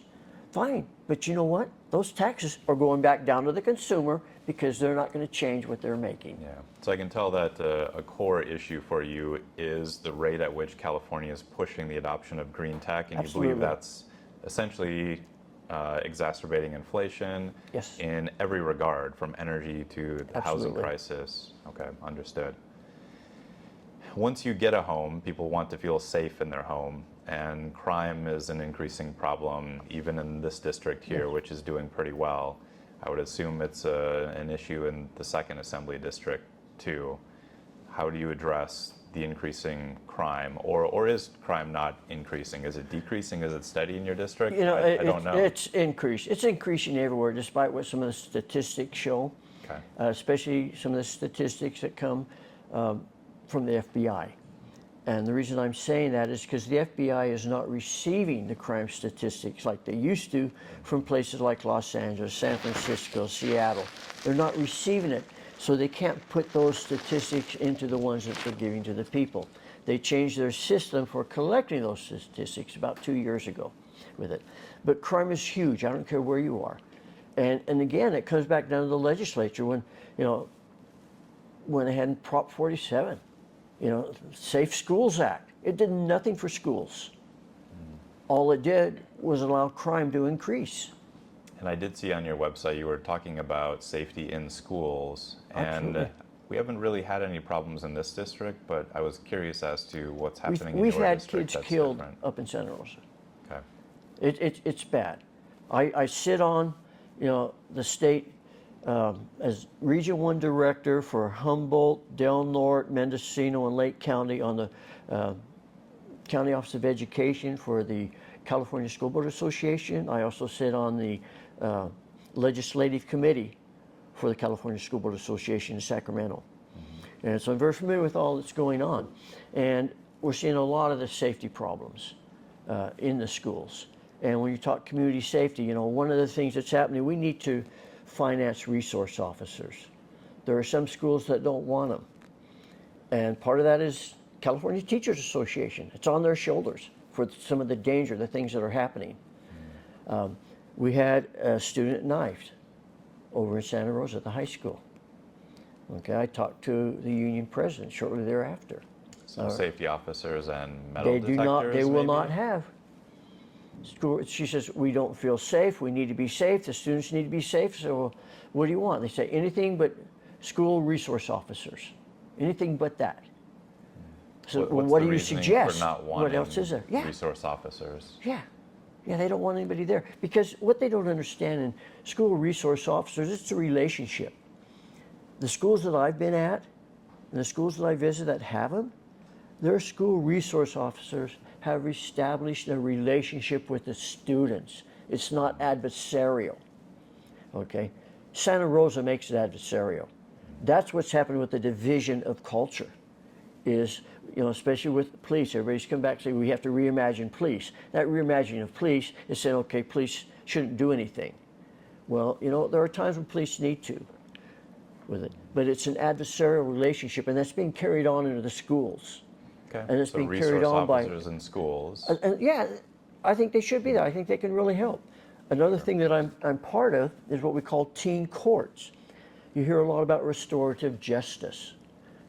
Fine. But you know what? Those taxes are going back down to the consumer because they're not going to change what they're making. Yeah. So I can tell that a core issue for you is the rate at which California is pushing the adoption of green tech, and Absolutely. you believe that's essentially exacerbating inflation in every regard, from energy to the housing crisis. Okay, understood. Once you get a home, people want to feel safe in their home, and crime is an increasing problem, even in this district here, which is doing pretty well. I would assume it's an issue in the 2nd Assembly District too. How do you address the increasing crime, or is crime not increasing? Is it decreasing? Is it steady in your district? I don't know. It's increased. It's increasing everywhere, despite what some of the statistics show. Okay. Especially some of the statistics that come from the FBI. And the reason I'm saying that is because the FBI is not receiving the crime statistics like they used to from places like Los Angeles, San Francisco, Seattle. They're not receiving it, so they can't put those statistics into the ones that they're giving to the people. They changed their system for collecting those statistics about 2 years ago with it. But crime is huge. I don't care where you are. And again, it comes back down to the legislature when, you know, when they had Prop 47, you know, Safe Schools Act. It did nothing for schools. All it did was allow crime to increase. And I did see on your website you were talking about safety in schools. Absolutely. And we haven't really had any problems in this district, but I was curious as to what's happening in We've your had district kids that's killed different. up in Santa Rosa. Okay. It's bad. I sit on, you know, the state as Region 1 Director for Humboldt, Del Norte, Mendocino, and Lake County on the County Office of Education for the California School Board Association. I also sit on the Legislative Committee for the California School Board Association in Sacramento. And so I'm very familiar with all that's going on. And we're seeing a lot of the safety problems in the schools. And when you talk community safety, you know, one of the things that's happening, we need to finance resource officers. There are some schools that don't want them. And part of that is California Teachers Association. It's on their shoulders for some of the danger, the things that are happening. We had a student knifed over in Santa Rosa at the high school. Okay, I talked to the union president shortly thereafter. So safety officers and metal They detectors, do not. They will maybe? not have. School, she says, we don't feel safe. We need to be safe. The students need to be safe. So, well, what do you want? They say anything but school resource officers. Anything but that. So, What's what the do you reasoning suggest? For not What else wanting is there? Yeah. resource officers. Yeah. Yeah, they don't want anybody there. Because what they don't understand in school resource officers, it's a relationship. The schools that I've been at and the schools that I visit that have them, their school resource officers have established a relationship with the students. It's not adversarial. Okay? Santa Rosa makes it adversarial. That's what's happened with the division of culture. Is, you know, especially with police, everybody's come back and say we have to reimagine police. That reimagining of police is saying, okay, police shouldn't do anything. Well, you know, there are times when police need to with it, but it's an adversarial relationship, and that's being carried on into the schools. Okay. And it's so being resource carried on by officers in schools. and yeah, I think they should be there. I think they can really help. Another thing that I'm part of is what we call teen courts. You hear a lot about restorative justice.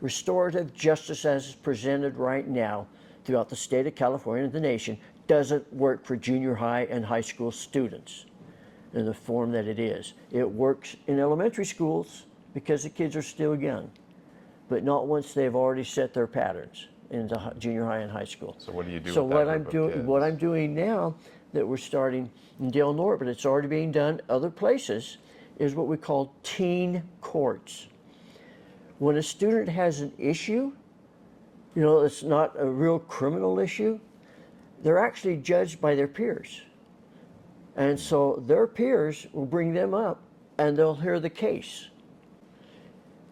Restorative justice as presented right now throughout the state of California and the nation doesn't work for junior high and high school students in the form that it is. It works in elementary schools because the kids are still young, but not once they've already set their patterns into junior high and high school. So what do you do So with what that I'm group of doing, kids? what I'm doing now that we're starting in Del Norte, but it's already being done other places, is what we call teen courts. When a student has an issue, you know, it's not a real criminal issue, they're actually judged by their peers. And so their peers will bring them up and they'll hear the case.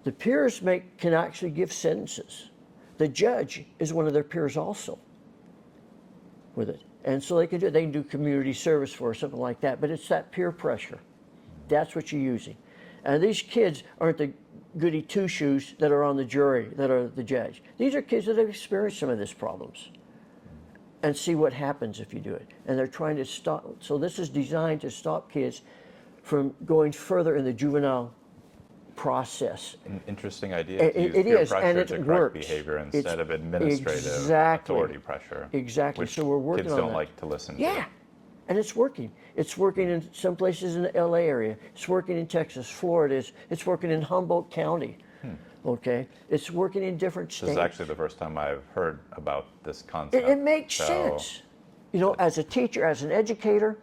The peers can actually give sentences. The judge is one of their peers also with it. And so they can do community service for or something like that, but it's that peer pressure. That's what you're using. And these kids aren't the goody two-shoes that are on the jury, that are the judge. These are kids that have experienced some of these problems and see what happens if you do it. And they're trying to stop. So this is designed to stop kids from going further in the juvenile process. An interesting idea to use It peer is, pressure and it to correct works. behavior It's instead of administrative authority pressure. Exactly. Which So we're working kids on don't that. like to listen to. Yeah, and it's working. It's working in some places in the LA area. It's working in Texas, Florida. It's working in Humboldt County. Okay, it's working in different states. This is actually the first time I've heard about this concept. It makes So, sense. You know, as a teacher, as an educator,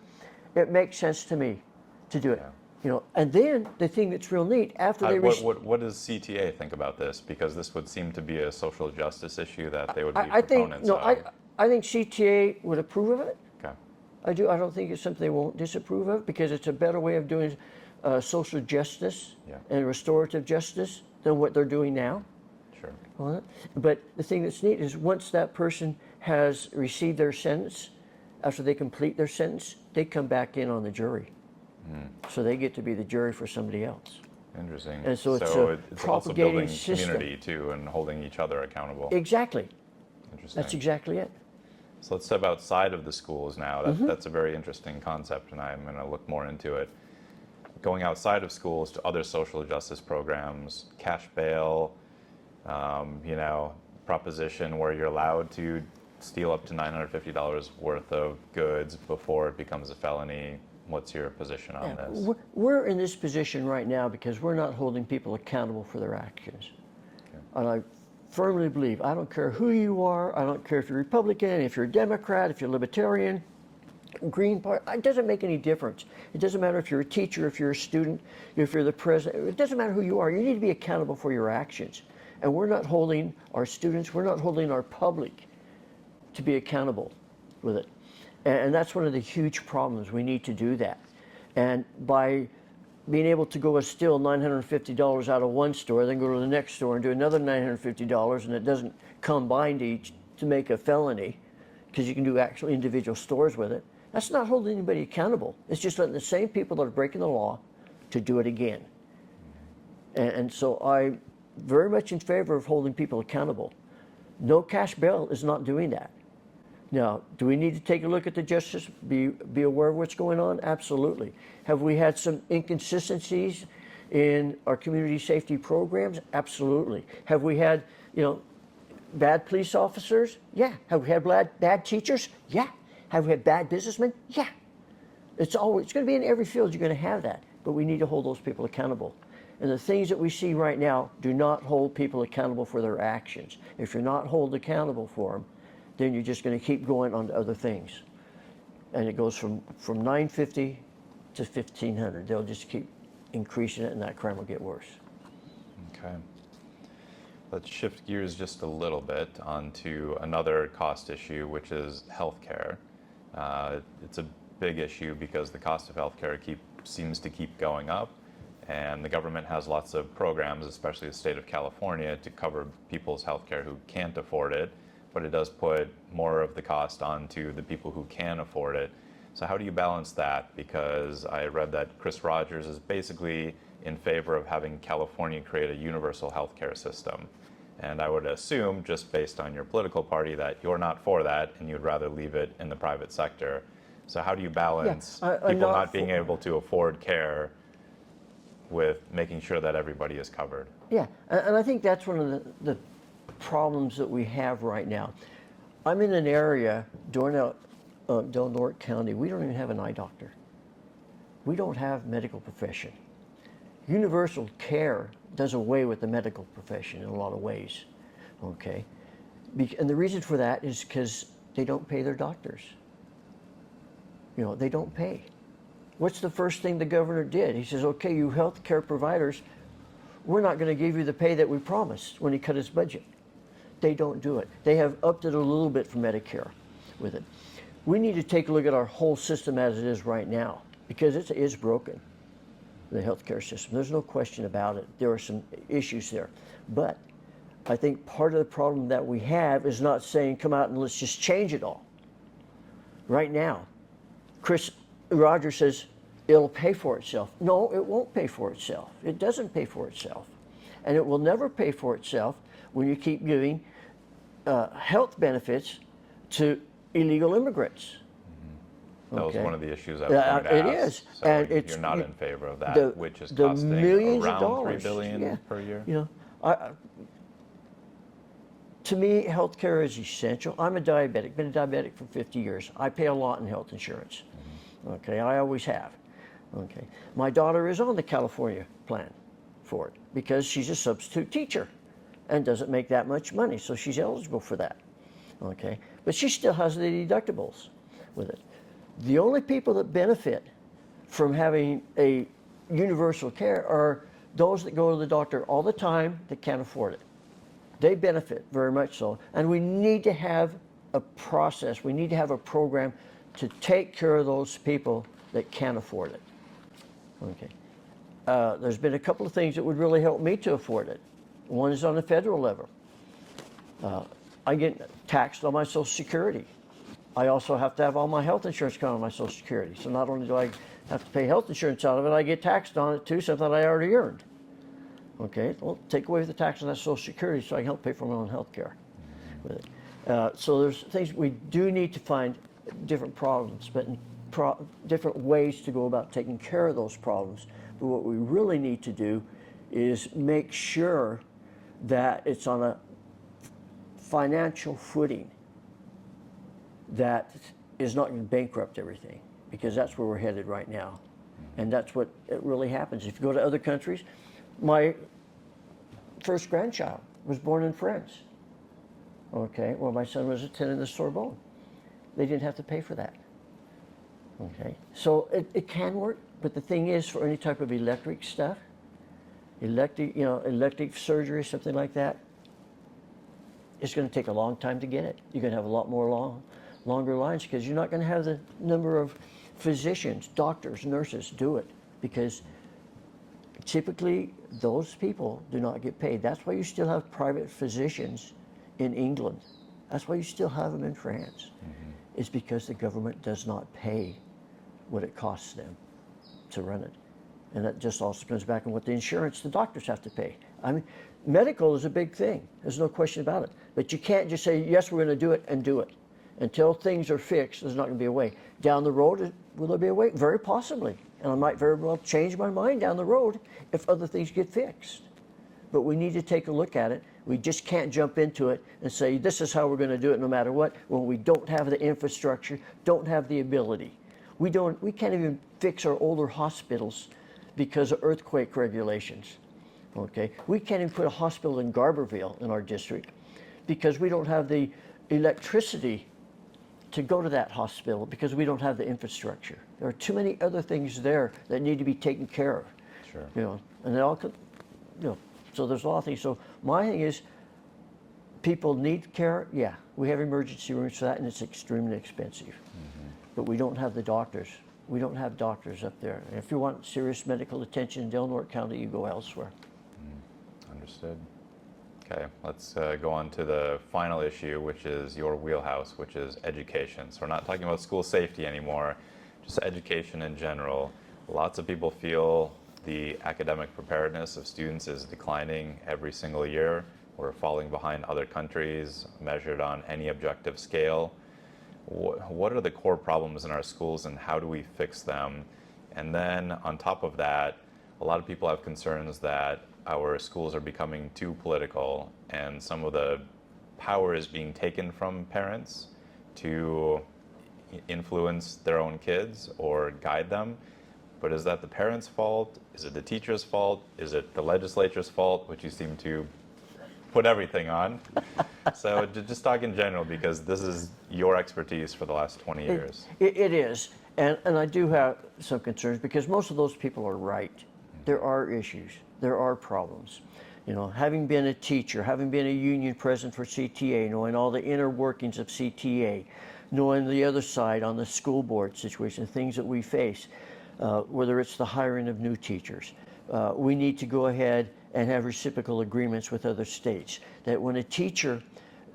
it makes sense to me to do it. Yeah. You know, and then the thing that's real neat after they what does CTA think about this? Because this would seem to be a social justice issue that they would be I think proponents no, of. I think CTA would approve of it. Okay. I do. I don't think it's something they won't disapprove of because it's a better way of doing social justice Yeah. and restorative justice than what they're doing now. Sure. on it. But the thing that's neat is once that person has received their sentence, after they complete their sentence, they come back in on the jury. So they get to be the jury for somebody else. Interesting. And so it's it's also propagating building system. community too and holding each other accountable. Exactly. Interesting. That's exactly it. So let's step outside of the schools now. That's a very interesting concept, and I'm going to look more into it. Going outside of schools to other social justice programs, cash bail, proposition where you're allowed to steal up to $950 worth of goods before it becomes a felony. What's your position on this? We're in this position right now because we're not holding people accountable for their actions. Okay. And I firmly believe, I don't care who you are, I don't care if you're Republican, if you're a Democrat, if you're Libertarian, Green Party, it doesn't make any difference. It doesn't matter if you're a teacher, if you're a student, if you're the president, it doesn't matter who you are. You need to be accountable for your actions. And we're not holding our students, we're not holding our public to be accountable with it. And that's one of the huge problems. We need to do that. And by being able to go and steal $950 out of one store, then go to the next store and do another $950, and it doesn't combine to make a felony, because you can do actual individual stores with it, that's not holding anybody accountable. It's just letting the same people that are breaking the law to do it again. And so I'm very much in favor of holding people accountable. No cash bail is not doing that. Now, do we need to take a look at the justice, be aware of what's going on? Absolutely. Have we had some inconsistencies in our community safety programs? Absolutely. Have we had, bad police officers? Yeah. Have we had bad teachers? Yeah. Have we had bad businessmen? Yeah. It's going to be in every field. You're going to have that, but we need to hold those people accountable. And the things that we see right now do not hold people accountable for their actions. If you're not held accountable for them, then you're just going to keep going on to other things. And it goes from $950 to $1,500. They'll just keep increasing it, and that crime will get worse. Okay. Let's shift gears just a little bit onto another cost issue, which is healthcare. It's a big issue because the cost of healthcare seems to keep going up, and the government has lots of programs, especially the state of California, to cover people's healthcare who can't afford it. But it does put more of the cost onto the people who can afford it. So how do you balance that? Because I read that Chris Rogers is basically in favor of having California create a universal healthcare system. And I would assume, just based on your political party, that you're not for that and you'd rather leave it in the private sector. So how do you balance people not being able to afford care with making sure that everybody is covered? Yeah, and I think that's one of the problems that we have right now. I'm in an area, Del Norte County, we don't even have an eye doctor. We don't have medical profession. Universal care does away with the medical profession in a lot of ways, okay? And the reason for that is because they don't pay their doctors. They don't pay. What's the first thing the governor did? He says, okay, you health care providers, we're not going to give you the pay that we promised when he cut his budget. They don't do it. They have upped it a little bit for Medicare with it. We need to take a look at our whole system as it is right now, because it is broken, the healthcare system. There's no question about it. There are some issues there. But I think part of the problem that we have is not saying, come out and let's just change it all. Right now, Chris Rogers says, it'll pay for itself. No, it won't pay for itself. It doesn't pay for itself. And it will never pay for itself when you keep giving health benefits to illegal immigrants. Mm-hmm. That was one of the issues I was going to ask. It is. So and you're not in favor of that, which is costing millions around of dollars, $3 billion per year? To me, healthcare is essential. I'm a diabetic, been a diabetic for 50 years. I pay a lot in health insurance. Mm-hmm. Okay, I always have. Okay, my daughter is on the California plan for it because she's a substitute teacher and doesn't make that much money, so she's eligible for that. Okay, but she still has the deductibles with it. The only people that benefit from having a universal care are those that go to the doctor all the time that can't afford it. They benefit very much so, and we need to have a process, we need to have a program to take care of those people that can't afford it. Okay. There's been a couple of things that would really help me to afford it. One is on the federal level. I get taxed on my Social Security. I also have to have all my health insurance come on my Social Security. So not only do I have to pay health insurance out of it, I get taxed on it too, something I already earned. Okay, well, take away the tax on that Social Security so I can help pay for my own health care with it. So there's things we do need to find different problems, but different ways to go about taking care of those problems. But what we really need to do is make sure that it's on a financial footing that is not going to bankrupt everything, because that's where we're headed right now. And that's what it really happens. If you go to other countries, my first grandchild was born in France. Okay, well, my son was attending the Sorbonne. They didn't have to pay for that. Okay, so it can work, but the thing is, for any type of electric stuff, elective surgery, something like that, it's going to take a long time to get it. You're going to have a lot more longer lines, because you're not going to have the number of physicians, doctors, nurses do it, because typically those people do not get paid. That's why you still have private physicians in England. That's why you still have them in France. It's because the government does not pay what it costs them to run it. And that just also comes back on what the insurance the doctors have to pay. I mean, medical is a big thing. There's no question about it. But you can't just say, yes, we're going to do it, and do it. Until things are fixed, there's not going to be a way. Down the road, will there be a way? Very possibly. And I might very well change my mind down the road if other things get fixed. But we need to take a look at it. We just can't jump into it and say, this is how we're going to do it no matter what, when we don't have the infrastructure, don't have the ability. We can't even fix our older hospitals because of earthquake regulations. Okay? We can't even put a hospital in Garberville in our district because we don't have the electricity to go to that hospital, because we don't have the infrastructure. There are too many other things there that need to be taken care of. Sure. And they all could, so there's a lot of things. So my thing is, people need care. Yeah, we have emergency rooms for that, and it's extremely expensive. But we don't have the doctors. We don't have doctors up there. And if you want serious medical attention in Del Norte County, you go elsewhere. Understood. Okay, let's go on to the final issue, which is your wheelhouse, which is education. So we're not talking about school safety anymore, just education in general. Lots of people feel the academic preparedness of students is declining every single year. We're falling behind other countries measured on any objective scale. What are the core problems in our schools, and how do we fix them? And then on top of that, a lot of people have concerns that our schools are becoming too political, and some of the power is being taken from parents to influence their own kids or guide them. But is that the parents' fault? Is it the teacher's fault? Is it the legislature's fault, which you seem to put everything on? So just talk in general, because this is your expertise for the last 20 years. It is. And I do have some concerns, because most of those people are right. There are issues. There are problems. Having been a teacher, having been a union president for CTA, knowing all the inner workings of CTA, knowing the other side on the school board situation, things that we face, whether it's the hiring of new teachers. We need to go ahead and have reciprocal agreements with other states, that when a teacher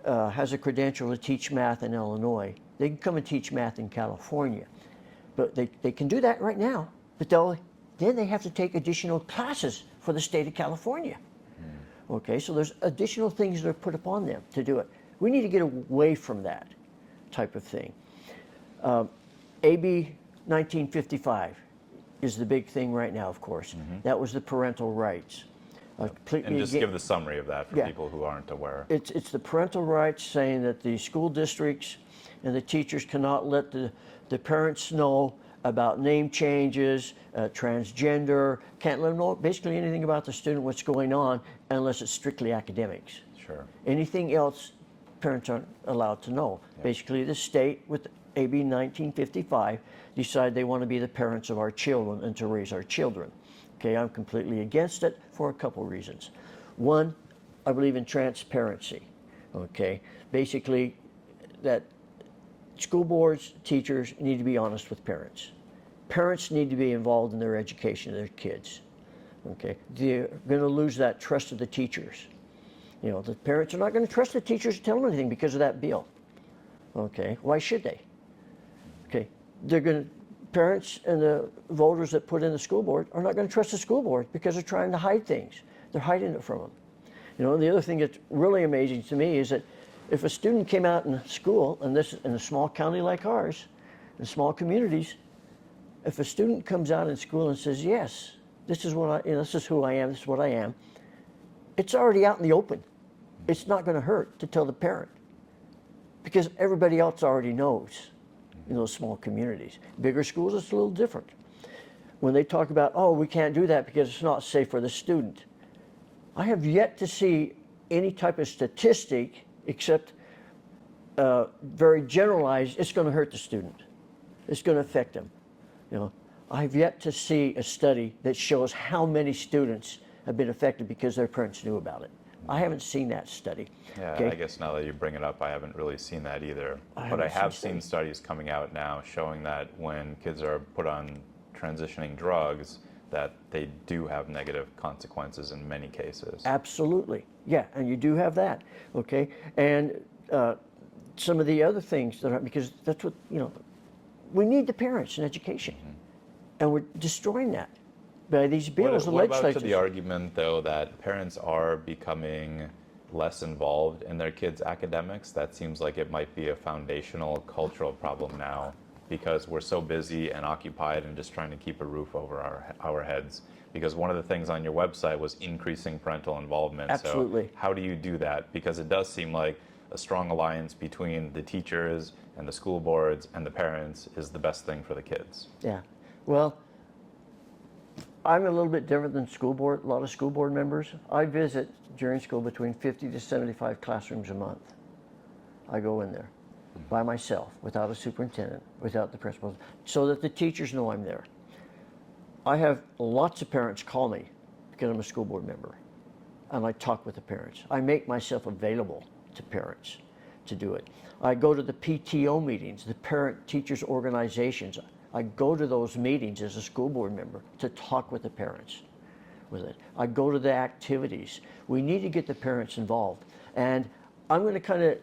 has a credential to teach math in Illinois, they can come and teach math in California. But they can do that right now, but then they have to take additional classes for the state of California. Okay, so there's additional things that are put upon them to do it. We need to get away from that type of thing. AB 1955 is the big thing right now, of course. That was the parental rights. And just give the summary of that for people who aren't aware. It's the parental rights, saying that the school districts and the teachers cannot let the parents know about name changes, transgender, can't let them know basically anything about the student, what's going on, unless it's strictly academics. Sure. Anything else, parents aren't allowed to know. Yeah. Basically, the state, with AB 1955, decide they want to be the parents of our children and to raise our children. Okay, I'm completely against it for a couple reasons. One, I believe in transparency. Okay, basically that school boards, teachers need to be honest with parents. Parents need to be involved in their education of their kids. Okay, they're going to lose that trust of the teachers. The parents are not going to trust the teachers to tell them anything because of that bill. Okay, why should they? Okay, parents and the voters that put in the school board are not going to trust the school board because they're trying to hide things. They're hiding it from them. The other thing that's really amazing to me is that if a student came out in school, and this in a small county like ours, in small communities, if a student comes out in school and says, yes, this is what this is who I am, this is what I am, it's already out in the open. It's not going to hurt to tell the parent because everybody else already knows in those small communities. Bigger schools, it's a little different. When they talk about, oh, we can't do that because it's not safe for the student. I have yet to see any type of statistic except very generalized, it's going to hurt the student. It's going to affect them. You know, I've yet to see a study that shows how many students have been affected because their parents knew about it. I haven't seen that study. Yeah, Okay? I guess now that you bring it up, I haven't really seen that either. But I haven't have seen seen studies coming out now showing that when kids are put on transitioning drugs, that they do have negative consequences in many cases. Absolutely. Yeah, and you do have that. Okay? And some of the other things that are, because that's what, you know, we need the parents in education. And we're destroying that by these bills and What about legislatures. to the argument, though, that parents are becoming less involved in their kids' academics? That seems like it might be a foundational cultural problem now because we're so busy and occupied and just trying to keep a roof over our heads. Because one of the things on your website was increasing parental involvement. Absolutely. So how do you do that? Because it does seem like a strong alliance between the teachers and the school boards and the parents is the best thing for the kids. Yeah. Well, I'm a little bit different than school board, a lot of school board members. I visit during school between 50 to 75 classrooms a month. I go in there by myself, without a superintendent, without the principals, so that the teachers know I'm there. I have lots of parents call me because I'm a school board member, and I talk with the parents. I make myself available to parents to do it. I go to the PTO meetings, the parent teachers organizations. I go to those meetings as a school board member to talk with the parents with it. I go to the activities. We need to get the parents involved. And I'm going to kind of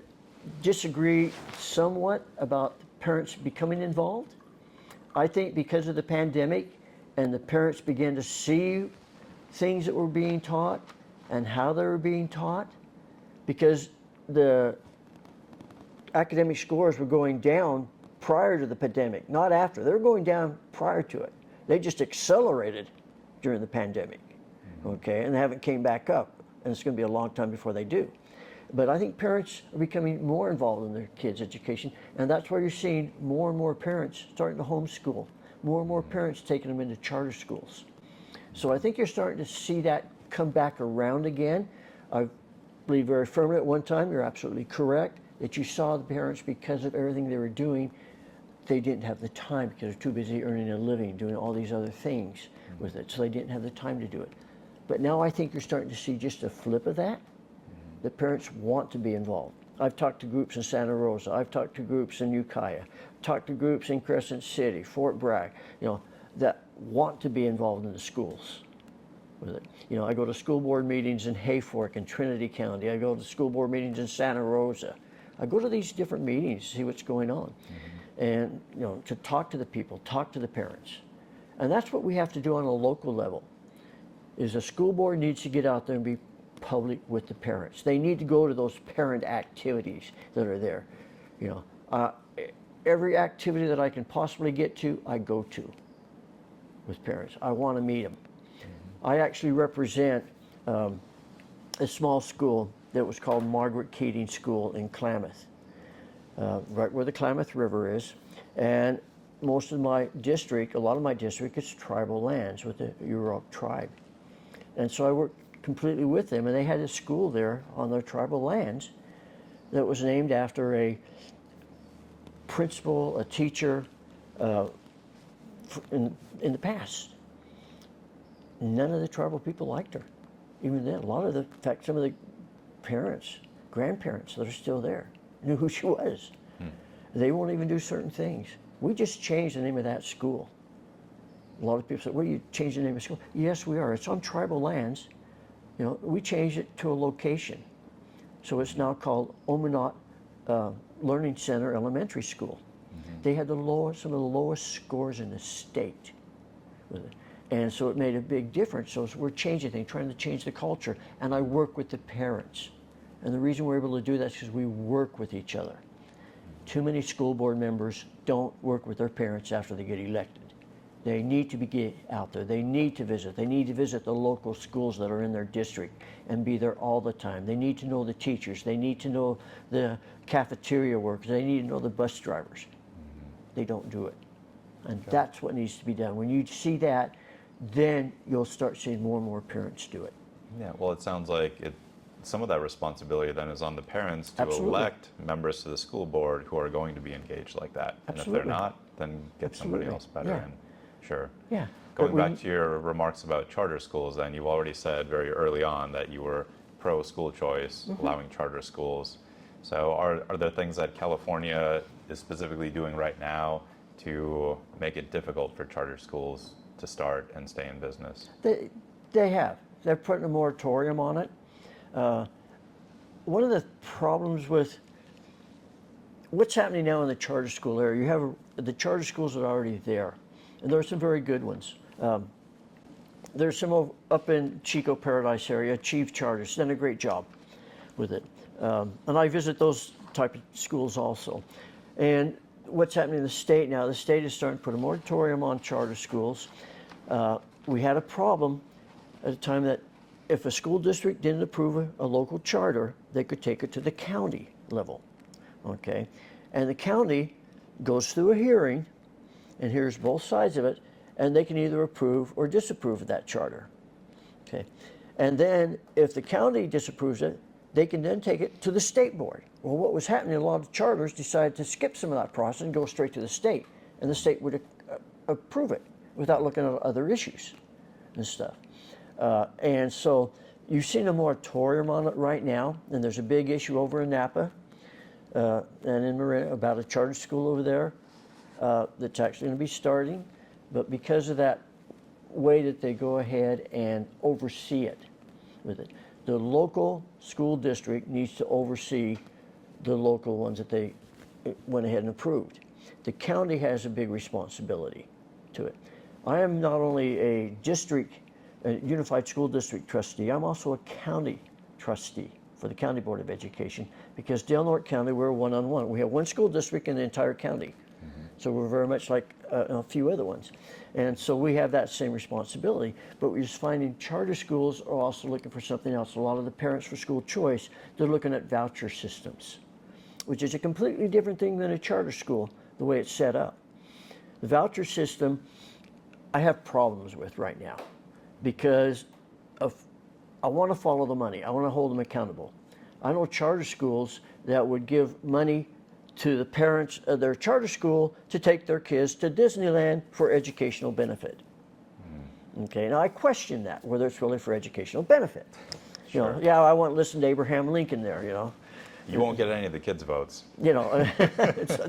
disagree somewhat about parents becoming involved. I think because of the pandemic and the parents began to see things that were being taught and how they were being taught, because the academic scores were going down prior to the pandemic, not after. They were going down prior to it. They just accelerated during the pandemic, okay, and they haven't came back up, and it's going to be a long time before they do. But I think parents are becoming more involved in their kids' education, and that's why you're seeing more and more parents starting to homeschool, more and more parents taking them into charter schools. So I think you're starting to see that come back around again. I believe very firmly at one time, you're absolutely correct, that you saw the parents, because of everything they were doing, they didn't have the time because they're too busy earning a living, doing all these other things with it, so they didn't have the time to do it. But now I think you're starting to see just a flip of that. The parents want to be involved. I've talked to groups in Santa Rosa, I've talked to groups in Ukiah, talked to groups in Crescent City, Fort Bragg, you know, that want to be involved in the schools with it. You know, I go to school board meetings in Hayfork and Trinity County, I go to school board meetings in Santa Rosa. I go to these different meetings to see what's going on. And, you know, to talk to the people, talk to the parents. And that's what we have to do on a local level, is a school board needs to get out there and be public with the parents. They need to go to those parent activities that are there. You know, every activity that I can possibly get to, I go to with parents. I want to meet them. I actually represent a small school that was called Margaret Keating School in Klamath, right where the Klamath River is. And most of my district, a lot of my district is tribal lands with the Eureka tribe. And so I worked completely with them, and they had a school there on their tribal lands that was named after a principal, a teacher in the past. None of the tribal people liked her. Even then, in fact, some of the parents, grandparents that are still there knew who she was. They won't even do certain things. We just changed the name of that school. A lot of people say, well, you changed the name of the school. Yes, we are. It's on tribal lands. You know, we changed it to a location. So it's now called Ominot Learning Center Elementary School. They had some of the lowest scores in the state with it. And so it made a big difference. So we're changing things, trying to change the culture. And I work with the parents And the reason we're able to do that is because we work with each other. Too many school board members don't work with their parents after they get elected. They need to get out there. They need to visit. They need to visit the local schools that are in their district and be there all the time. They need to know the teachers. They need to know the cafeteria workers. They need to know the bus drivers. They don't do it. And that's what needs to be done. When you see that, then you'll start seeing more and more parents do it. Yeah, well, it sounds like some of that responsibility then is on the parents to Absolutely. elect members to the school board who are going to be engaged like that. And Absolutely. if they're not, then get somebody Absolutely. else better Yeah. in. Sure. Yeah. Going back to your remarks about charter schools, then you've already said very early on that you were pro school choice, allowing charter schools. So are there things that California is specifically doing right now to make it difficult for charter schools to start and stay in business? They have. They're putting a moratorium on it. One of the problems with what's happening now in the charter school area, you have the charter schools that are already there, and there are some very good ones. There's some up in Chico Paradise area, Chief Charters, done a great job with it. And I visit those type of schools also. And what's happening in the state now, the state is starting to put a moratorium on charter schools. We had a problem at a time that if a school district didn't approve a local charter, they could take it to the county level, okay? And the county goes through a hearing and hears both sides of it, and they can either approve or disapprove of that charter, okay? And then if the county disapproves it, they can then take it to the state board. Well, what was happening, a lot of charters decided to skip some of that process and go straight to the state, and the state would approve it without looking at other issues and stuff. And so you've seen a moratorium on it right now, and there's a big issue over in Napa and in Marin about a charter school over there that's actually going to be starting. But because of that way that they go ahead and oversee it with it, the local school district needs to oversee the local ones that they went ahead and approved. The county has a big responsibility to it. I am not only a Unified School District trustee, I'm also a county trustee for the County Board of Education, because Del Norte County, we're one-on-one. We have one school district in the entire county. So we're very much like a few other ones. And so we have that same responsibility, but we're just finding charter schools are also looking for something else. A lot of the parents for school choice, they're looking at voucher systems, which is a completely different thing than a charter school, the way it's set up. The voucher system, I have problems with right now, because I want to follow the money. I want to hold them accountable. I know charter schools that would give money to the parents of their charter school to take their kids to Disneyland for educational benefit. Okay, now I question that, whether it's really for educational benefit. You know, yeah, I want to listen to Abraham Lincoln there, you know. You won't get any of the kids' votes. You know,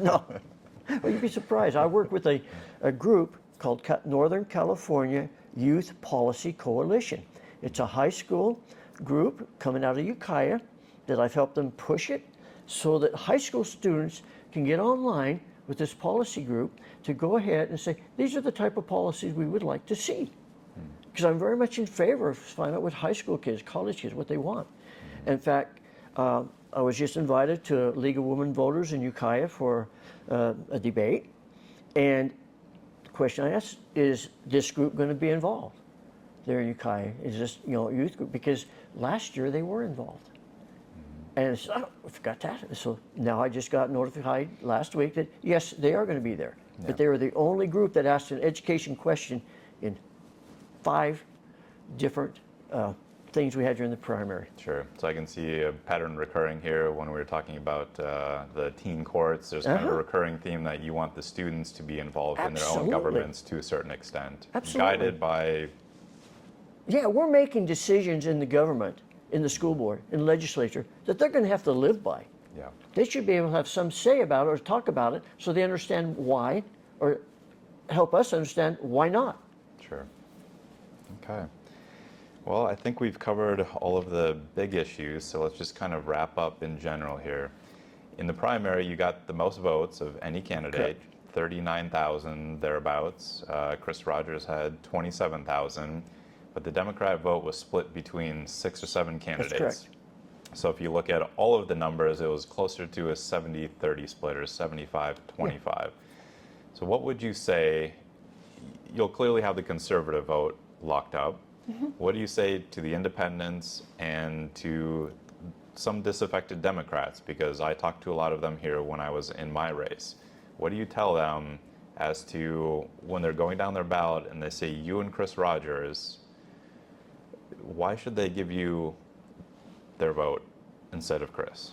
no. Well, you'd be surprised. I work with a group called Northern California Youth Policy Coalition. It's a high school group coming out of Ukiah that I've helped them push it so that high school students can get online with this policy group to go ahead and say, these are the type of policies we would like to see. Because I'm very much in favor of finding out what high school kids, college kids, what they want. In fact, I was just invited to League of Women Voters in Ukiah for a debate. And the question I asked, is this group going to be involved there in Ukiah? Is this, youth group? Because last year they were involved. And I said, oh, I forgot that. So now I just got notified last week that, yes, they are going to be there. Yeah. But they were the only group that asked an education question in 5 different things we had during the primary. Sure. So I can see a pattern recurring here when we were talking about the teen courts. There's kind of a recurring theme that you want the students to be involved in their own governments to a certain extent. Absolutely. Guided by... Yeah, we're making decisions in the government, in the school board, in the legislature, that they're going to have to live by. Yeah. They should be able to have some say about it or talk about it so they understand why, or help us understand why not. Sure. Okay. Well, I think we've covered all of the big issues, so let's just kind of wrap up in general here. In the primary, you got the most votes of any candidate, 39,000 thereabouts. Chris Rogers had 27,000. But the Democrat vote was split between 6 or 7 candidates. That's correct. So if you look at all of the numbers, it was closer to a 70-30 split or 75-25. So what would you say? You'll clearly have the conservative vote locked up. What do you say to the independents and to some disaffected Democrats? Because I talked to a lot of them here when I was in my race. What do you tell them as to when they're going down their ballot and they say you and Chris Rogers, why should they give you their vote instead of Chris?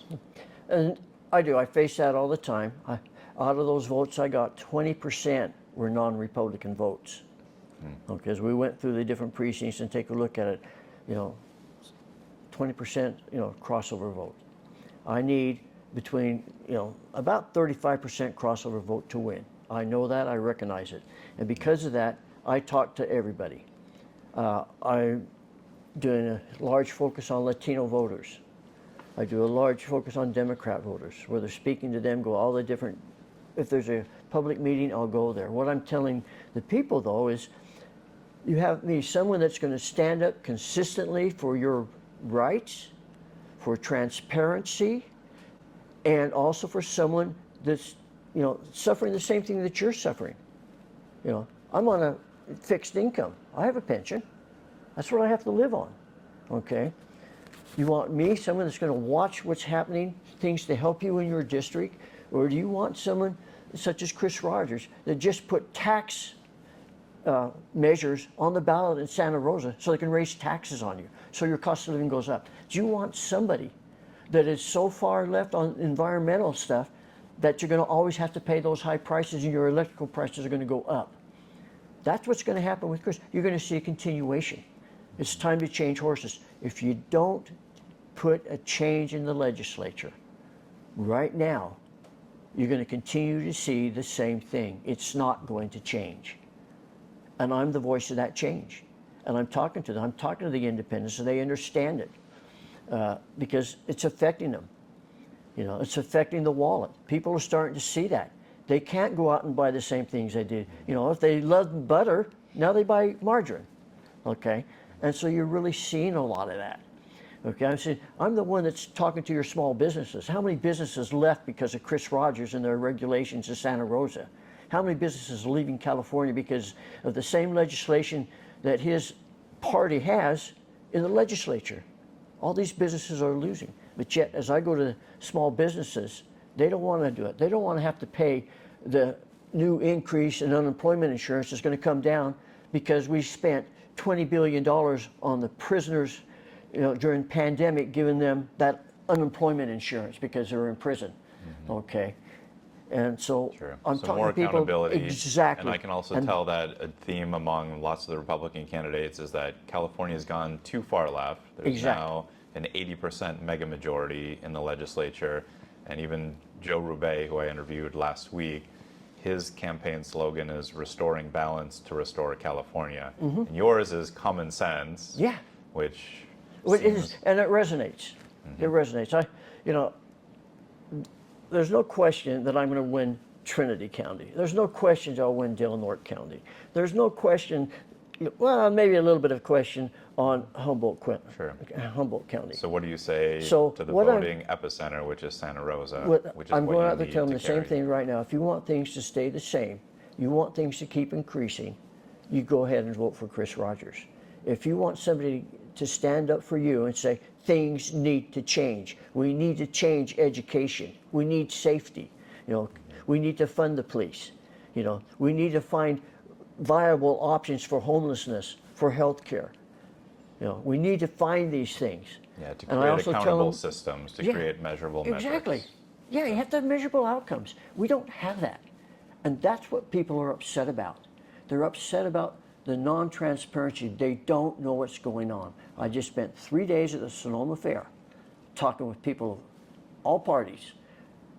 And I do. I face that all the time. Out of those votes I got, 20% were non-Republican votes. Okay, as we went through the different precincts and take a look at it, 20%, crossover vote. I need between, about 35% crossover vote to win. I know that, I recognize it. And because of that, I talk to everybody. I'm doing a large focus on Latino voters. I do a large focus on Democrat voters, where they're speaking to them, go all the different, if there's a public meeting, I'll go there. What I'm telling the people though is, you have me, someone that's going to stand up consistently for your rights, for transparency, and also for someone that's, suffering the same thing that you're suffering. I'm on a fixed income. I have a pension. That's what I have to live on. Okay? You want me, someone that's going to watch what's happening, things to help you in your district, or do you want someone such as Chris Rogers that just put tax measures on the ballot in Santa Rosa so they can raise taxes on you, so your cost of living goes up? Do you want somebody that is so far left on environmental stuff that you're going to always have to pay those high prices and your electrical prices are going to go up? That's what's going to happen with Chris. You're going to see a continuation. It's time to change horses. If you don't put a change in the legislature right now, you're going to continue to see the same thing. It's not going to change. And I'm the voice of that change. And I'm talking to them. I'm talking to the independents so they understand it. Because it's affecting them. It's affecting the wallet. People are starting to see that. They can't go out and buy the same things they did. If they loved butter, now they buy margarine. Okay? And so you're really seeing a lot of that. Okay, I'm the one that's talking to your small businesses. How many businesses left because of Chris Rogers and their regulations in Santa Rosa? How many businesses are leaving California because of the same legislation that his party has in the legislature? All these businesses are losing. But yet, as I go to small businesses, they don't want to do it. They don't want to have to pay the new increase in unemployment insurance that's going to come down because we spent $20 billion on the prisoners during pandemic, giving them that unemployment insurance because they were in prison. Okay. And so Sure. I'm so talking more to people. accountability. Exactly. And I can also tell that a theme among lots of the Republican candidates is that California has gone too far left. There's now an 80% mega majority in the legislature. And even Joe Roubaix, who I interviewed last week, his campaign slogan is restoring balance to restore California. And yours is common sense. Yeah. Which it is, and it resonates. It resonates. There's no question that I'm going to win Trinity County. There's no question I'll win Del Norte County. There's no question, well, maybe a little bit of question on Humboldt County. So what do you say to the voting epicenter, which is Santa Rosa? Which is I'm going out there to telling them the same thing right now. If you want things to stay the same, you want things to keep increasing, you go ahead and vote for Chris Rogers. If you want somebody to stand up for you and say, things need to change. We need to change education. We need safety. We need to fund the police. We need to find viable options for homelessness, for health care. We need to find these things. Yeah, to create accountable systems, to create measurable metrics. Exactly. Yeah, you have to have measurable outcomes. We don't have that. And that's what people are upset about. They're upset about the non-transparency. They don't know what's going on. I just spent 3 days at the Sonoma Fair talking with people of all parties,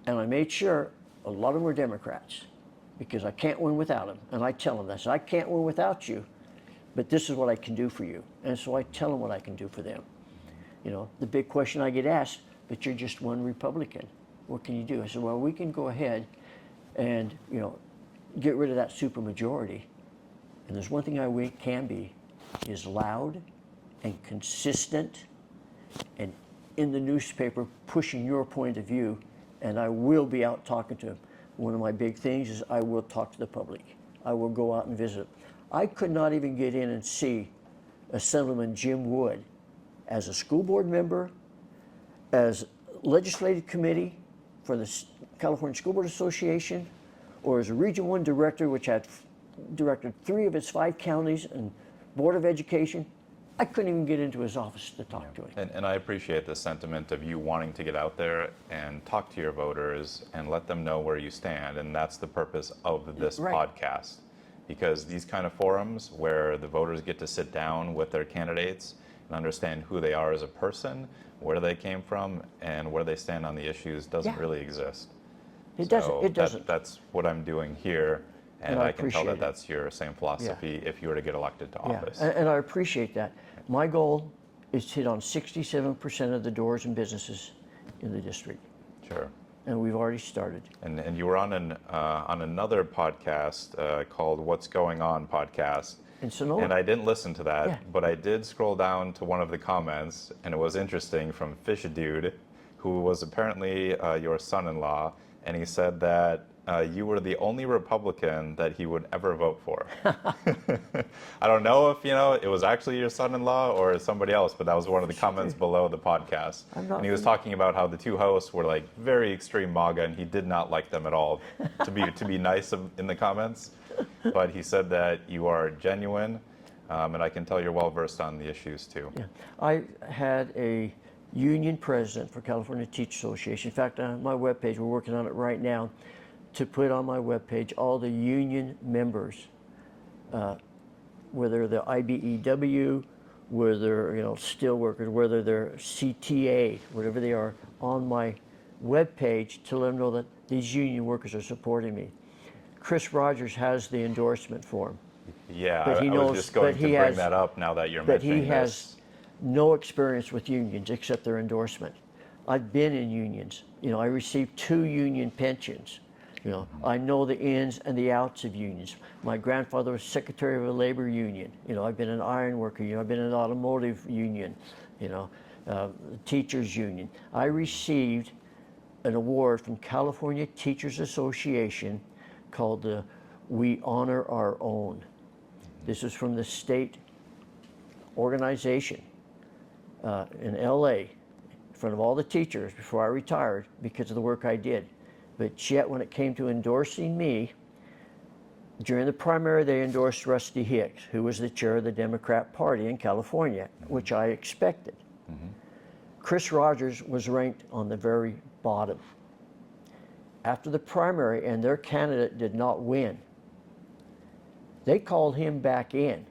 and I made sure a lot of them were Democrats because I can't win without them. And I tell them this, I can't win without you, but this is what I can do for you. And so I tell them what I can do for them. The big question I get asked, but you're just one Republican. What can you do? I said, well, we can go ahead and, get rid of that supermajority. And there's one thing I can be, is loud and consistent and in the newspaper pushing your point of view, and I will be out talking to them. One of my big things is I will talk to the public. I will go out and visit. I could not even get in and see Assemblyman Jim Wood as a school board member, as legislative committee for the California School Board Association, or as a Region 1 director, which had directed 3 of its 5 counties and Board of Education. I couldn't even get into his office to talk to him. And I appreciate the sentiment of you wanting to get out there and talk to your voters and let them know where you stand. And that's the purpose of this podcast. Because these kind of forums where the voters get to sit down with their candidates and understand who they are as a person, where they came from, and where they stand on the issues doesn't really exist. It doesn't. That's what I'm doing here. And I can tell that it. That's your same philosophy if you were to get elected to office. And I appreciate that. My goal is to hit on 67% of the doors and businesses in the district. Sure. And we've already started. And you were on another podcast called What's Going On podcast. In Sonoma. And I didn't listen to that, but I did scroll down to one of the comments, and it was interesting, from Fish Dude, who was apparently your son-in-law, and he said that you were the only Republican that he would ever vote for. I don't know if it was actually your son-in-law or somebody else, but that was one of the comments below the podcast. And he was talking about how the 2 hosts were like very extreme MAGA, and he did not like them at all. To be nice in the comments, but he said that you are genuine, and I can tell you're well versed on the issues too. Yeah, I had a union president for California Teachers Association. In fact, on my webpage, we're working on it right now, to put on my webpage all the union members, whether they're IBEW, whether they're steel workers, whether they're CTA, whatever they are, on my webpage to let them know that these union workers are supporting me. Chris Rogers has the endorsement form. Yeah, I was just going to bring that up now that you're mentioning this. But he has no experience with unions except their endorsement. I've been in unions. I received 2 union pensions. I know the ins and the outs of unions. My grandfather was secretary of a labor union. I've been an iron worker. I've been in an automotive union. Teachers union. I received an award from California Teachers Association called the We Honor Our Own. This is from the state organization in LA, in front of all the teachers before I retired because of the work I did. But yet when it came to endorsing me, during the primary they endorsed Rusty Hicks, who was the chair of the Democrat Party in California, which I expected. Chris Rogers was ranked on the very bottom. After the primary and their candidate did not win, they called him back in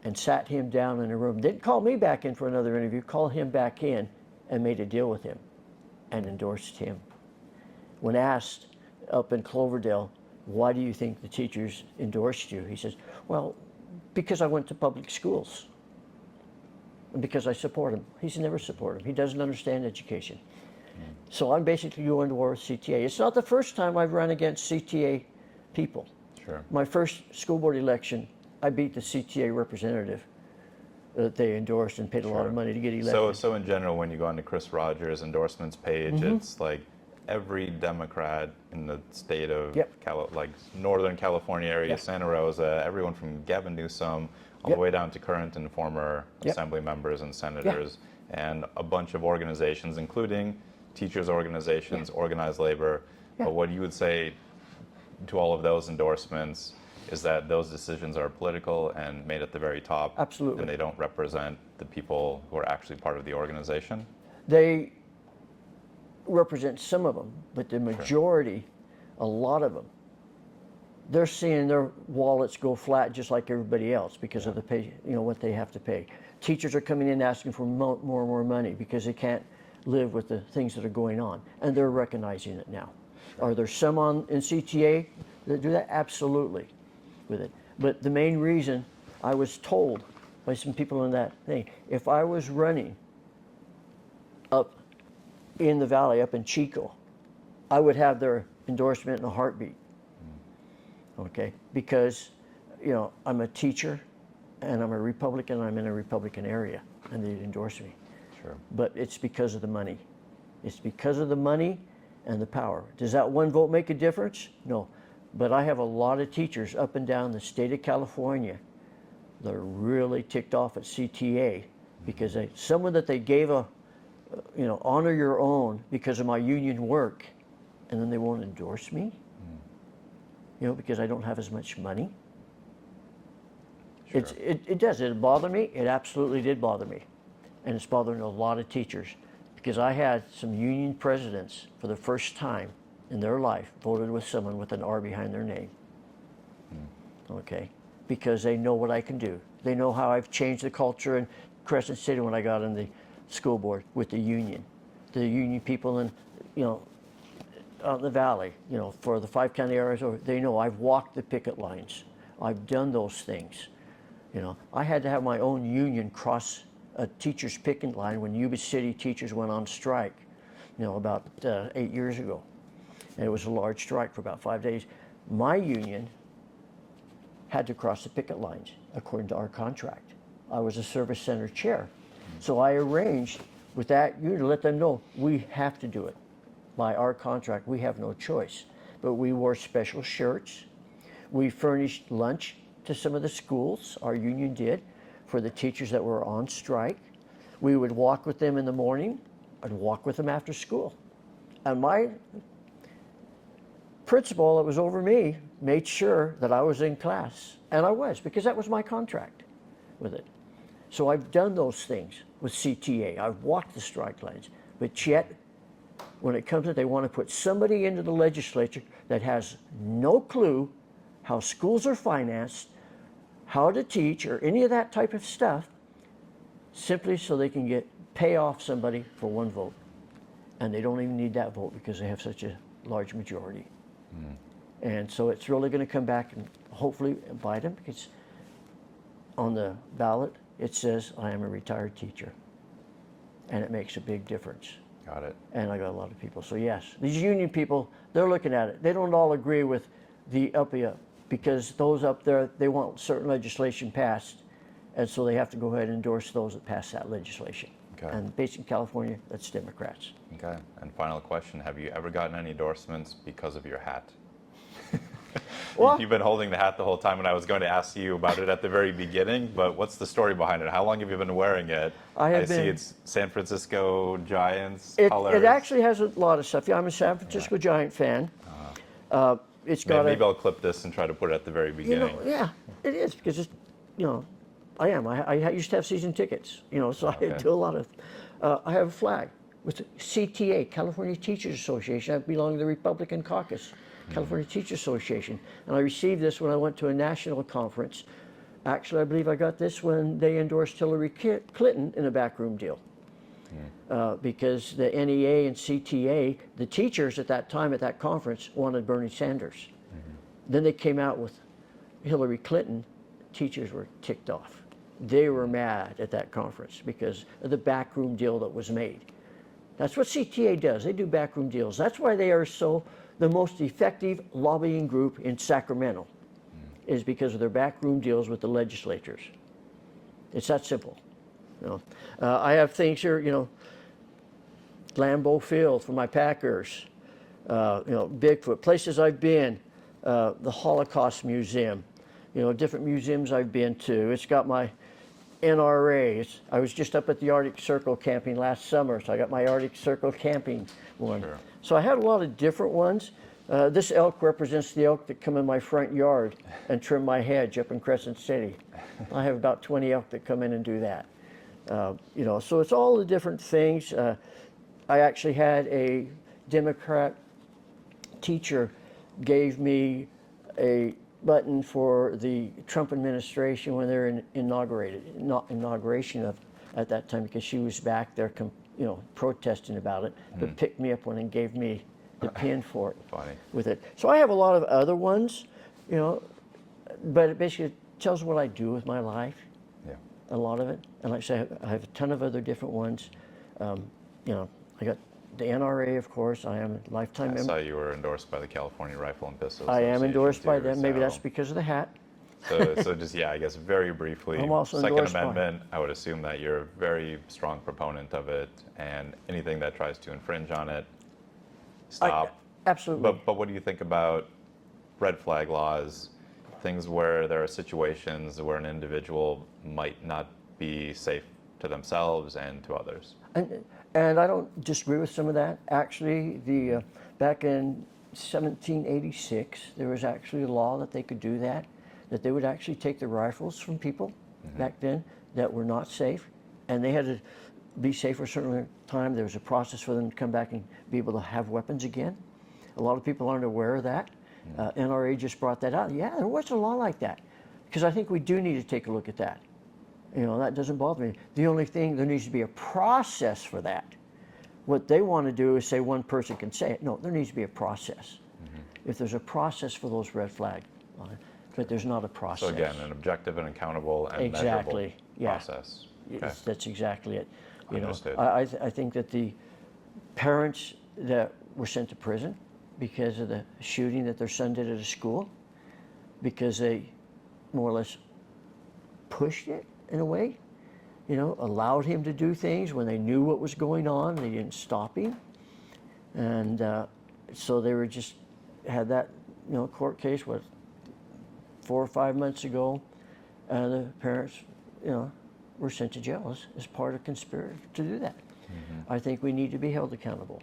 and sat him down in a room. Didn't call me back in for another interview, called him back in and made a deal with him and endorsed him. When asked up in Cloverdale, why do you think the teachers endorsed you? He says, well, because I went to public schools and because I support him. He's never supported him. He doesn't understand education. So I'm basically going to war with CTA. It's not the first time I've run against CTA people. Sure. My first school board election, I beat the CTA representative that they endorsed and paid a lot of money to get elected. So in general, when you go on to Chris Rogers' endorsements page, it's like every Democrat in the state of like Northern California area, Santa Rosa, everyone from Gavin Newsom all the way down to current and former assembly members and senators, and a bunch of organizations, including teachers organizations, organized labor. But what you would say to all of those endorsements is that those decisions are political and made at the very top. Absolutely. And they don't represent the people who are actually part of the organization. They represent some of them, but the majority, a lot of them, they're seeing their wallets go flat just like everybody else because of the pay, what they have to pay. Teachers are coming in asking for more and more money because they can't live with the things that are going on, and they're recognizing it now. Are there some in CTA that do that? Absolutely, with it. But the main reason I was told by some people in that thing, if I was running up in the valley, up in Chico, I would have their endorsement in a heartbeat. Okay, because I'm a teacher and I'm a Republican, I'm in a Republican area, and they'd endorse me. Sure. But it's because of the money. It's because of the money and the power. Does that one vote make a difference? No. But I have a lot of teachers up and down the state of California that are really ticked off at CTA because someone that they gave a, honor your own because of my union work, and then they won't endorse me, because I don't have as much money. Sure. It does. It bothered me. It absolutely did bother me. And it's bothering a lot of teachers because I had some union presidents for the first time in their life voted with someone with an R behind their name. Okay? Because they know what I can do. They know how I've changed the culture in Crescent City when I got on the school board with the union. The union people in, out in the valley, for the 5 county areas, they know I've walked the picket lines. I've done those things. I had to have my own union cross a teacher's picket line when Yuba City teachers went on strike, about 8 years ago. And it was a large strike for about 5 days. My union had to cross the picket lines according to our contract. I was a service center chair. So I arranged with that union to let them know we have to do it. By our contract, we have no choice. But we wore special shirts. We furnished lunch to some of the schools, our union did, for the teachers that were on strike. We would walk with them in the morning. I'd walk with them after school. And my principal that was over me made sure that I was in class. And I was, because that was my contract with it. So I've done those things with CTA. I've walked the strike lines. But yet, when it comes to it, they want to put somebody into the legislature that has no clue how schools are financed, how to teach, or any of that type of stuff, simply so they can pay off somebody for one vote. And they don't even need that vote because they have such a large majority. And so it's really going to come back and hopefully bite them, because on the ballot it says I am a retired teacher, and it makes a big difference. Got it. And I got a lot of people. So yes, these union people, they're looking at it. They don't all agree with the up, because those up there, they want certain legislation passed, and so they have to go ahead and endorse those that pass that legislation. Okay. And based in California, that's Democrats. Okay. And final question, have you ever gotten any endorsements because of your hat? Well, You've been holding the hat the whole time, and I was going to ask you about it at the very beginning, but what's the story behind it? How long have you been wearing it? I see it's San Francisco Giants colors. It actually has a lot of stuff. Yeah, I'm a San Francisco Giant fan. It's got maybe I'll clip this and try to put it at the very beginning. Yeah, it is, because it's, I am. I used to have season tickets, so I do a lot of, I have a flag with CTA, California Teachers Association. I belong to the Republican caucus, California Teachers Association. And I received this when I went to a national conference. Actually, I believe I got this when they endorsed Hillary Clinton in a backroom deal. Because the NEA and CTA, the teachers at that time at that conference wanted Bernie Sanders. Then they came out with Hillary Clinton. Teachers were ticked off. They were mad at that conference because of the backroom deal that was made. That's what CTA does. They do backroom deals. That's why they are the most effective lobbying group in Sacramento, is because of their backroom deals with the legislatures. It's that simple. I have things here, Lambeau Field for my Packers, Bigfoot, places I've been, the Holocaust Museum, different museums I've been to. It's got my NRA. I was just up at the Arctic Circle camping last summer, so I got my Arctic Circle camping one. Sure. So I had a lot of different ones. This elk represents the elk that come in my front yard and trim my hedge up in Crescent City. I have about 20 elk that come in and do that. So it's all the different things. I actually had a Democrat teacher gave me a button for the Trump administration when they're inauguration of at that time, because she was back there, protesting about it, but picked me up one and gave me the pin for it. Funny. With it. So I have a lot of other ones, but it basically tells what I do with my life. Yeah. A lot of it, and like I say, I have a ton of other different ones. I got the NRA, of course. I am a lifetime member. I saw you were endorsed by the California Rifle and Pistol I am Association endorsed by too, them. Maybe so- that's because of the hat. So just, yeah, I guess very briefly, I'm also Second endorsed by- Amendment, I would assume that you're a very strong proponent of it, and anything that tries to infringe on it, stop. Absolutely. But what do you think about red flag laws, things where there are situations where an individual might not be safe to themselves and to others? And I don't disagree with some of that. Actually, back in 1786, there was actually a law that they could do that they would actually take the rifles from people back then that were not safe, and they had to be safe for a certain time. There was a process for them to come back and be able to have weapons again. A lot of people aren't aware of that. NRA just brought that out. Yeah, there was a law like that, because I think we do need to take a look at that. That doesn't bother me. The only thing, there needs to be a process for that. What they want to do is say one person can say it. No, there needs to be a process. If there's a process for those red flag laws, but there's not a process. So again, an objective and accountable and Exactly. measurable Yeah. process. Okay. That's exactly it. Understood. I think that the parents that were sent to prison because of the shooting that their son did at a school, because they more or less pushed it in a way, allowed him to do things when they knew what was going on. They didn't stop him. And so they were just, had that, court case, 4 or 5 months ago, the parents, were sent to jail as part of conspiracy to do that. I think we need to be held accountable.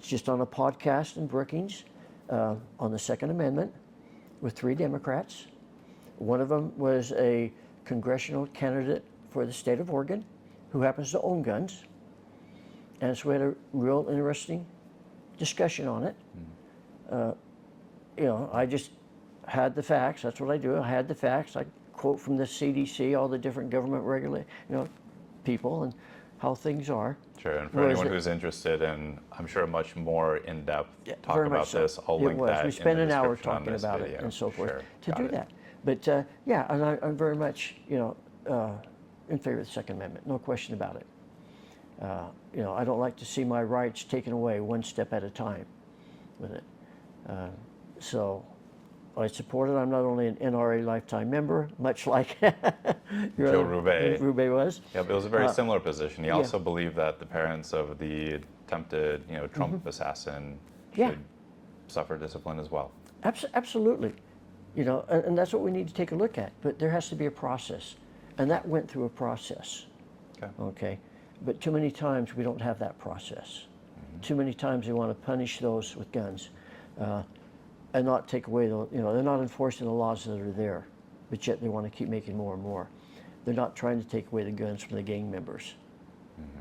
Just on a podcast in Brookings on the Second Amendment with 3 Democrats. One of them was a congressional candidate for the state of Oregon who happens to own guns. And so we had a real interesting discussion on it. I just had the facts. That's what I do. I had the facts. I quote from the CDC, all the different government people and how things are. Sure, and for anyone who's interested in, I'm sure, much more in-depth talk very about much so. this, I'll link that We spent in an the hour description on talking this about video. it and so forth Sure, to got do it. that. But and I'm very much, in favor of the Second Amendment, no question about it. I don't like to see my rights taken away one step at a time with it. So I support it. I'm not only an NRA lifetime member, much like Joe Roubaix. Roubaix was. Yep, it was a very similar position. He also believed that the parents of the attempted, Trump assassin should suffer discipline as well. Absolutely. And that's what we need to take a look at. But there has to be a process. And that went through a process. Okay. But too many times we don't have that process. Too many times they want to punish those with guns and not take away they're not enforcing the laws that are there, but yet they want to keep making more and more. They're not trying to take away the guns from the gang members.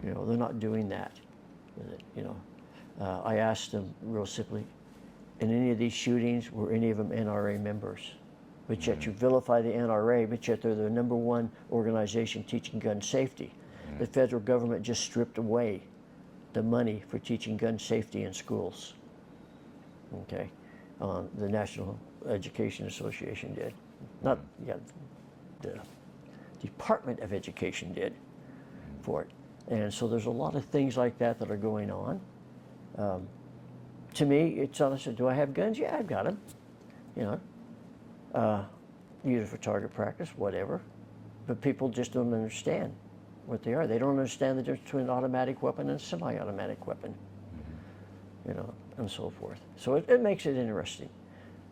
They're not doing that with it, I asked them real simply, in any of these shootings, were any of them NRA members? But yet you vilify the NRA, but yet they're the #1 organization teaching gun safety. The federal government just stripped away the money for teaching gun safety in schools. Okay, the National Education Association did. The Department of Education did for it. And so there's a lot of things like that that are going on. To me, it's honestly, do I have guns? Yeah, I've got them. Use it for target practice, whatever. But people just don't understand what they are. They don't understand the difference between an automatic weapon and a semi-automatic weapon, and so forth. So it makes it interesting.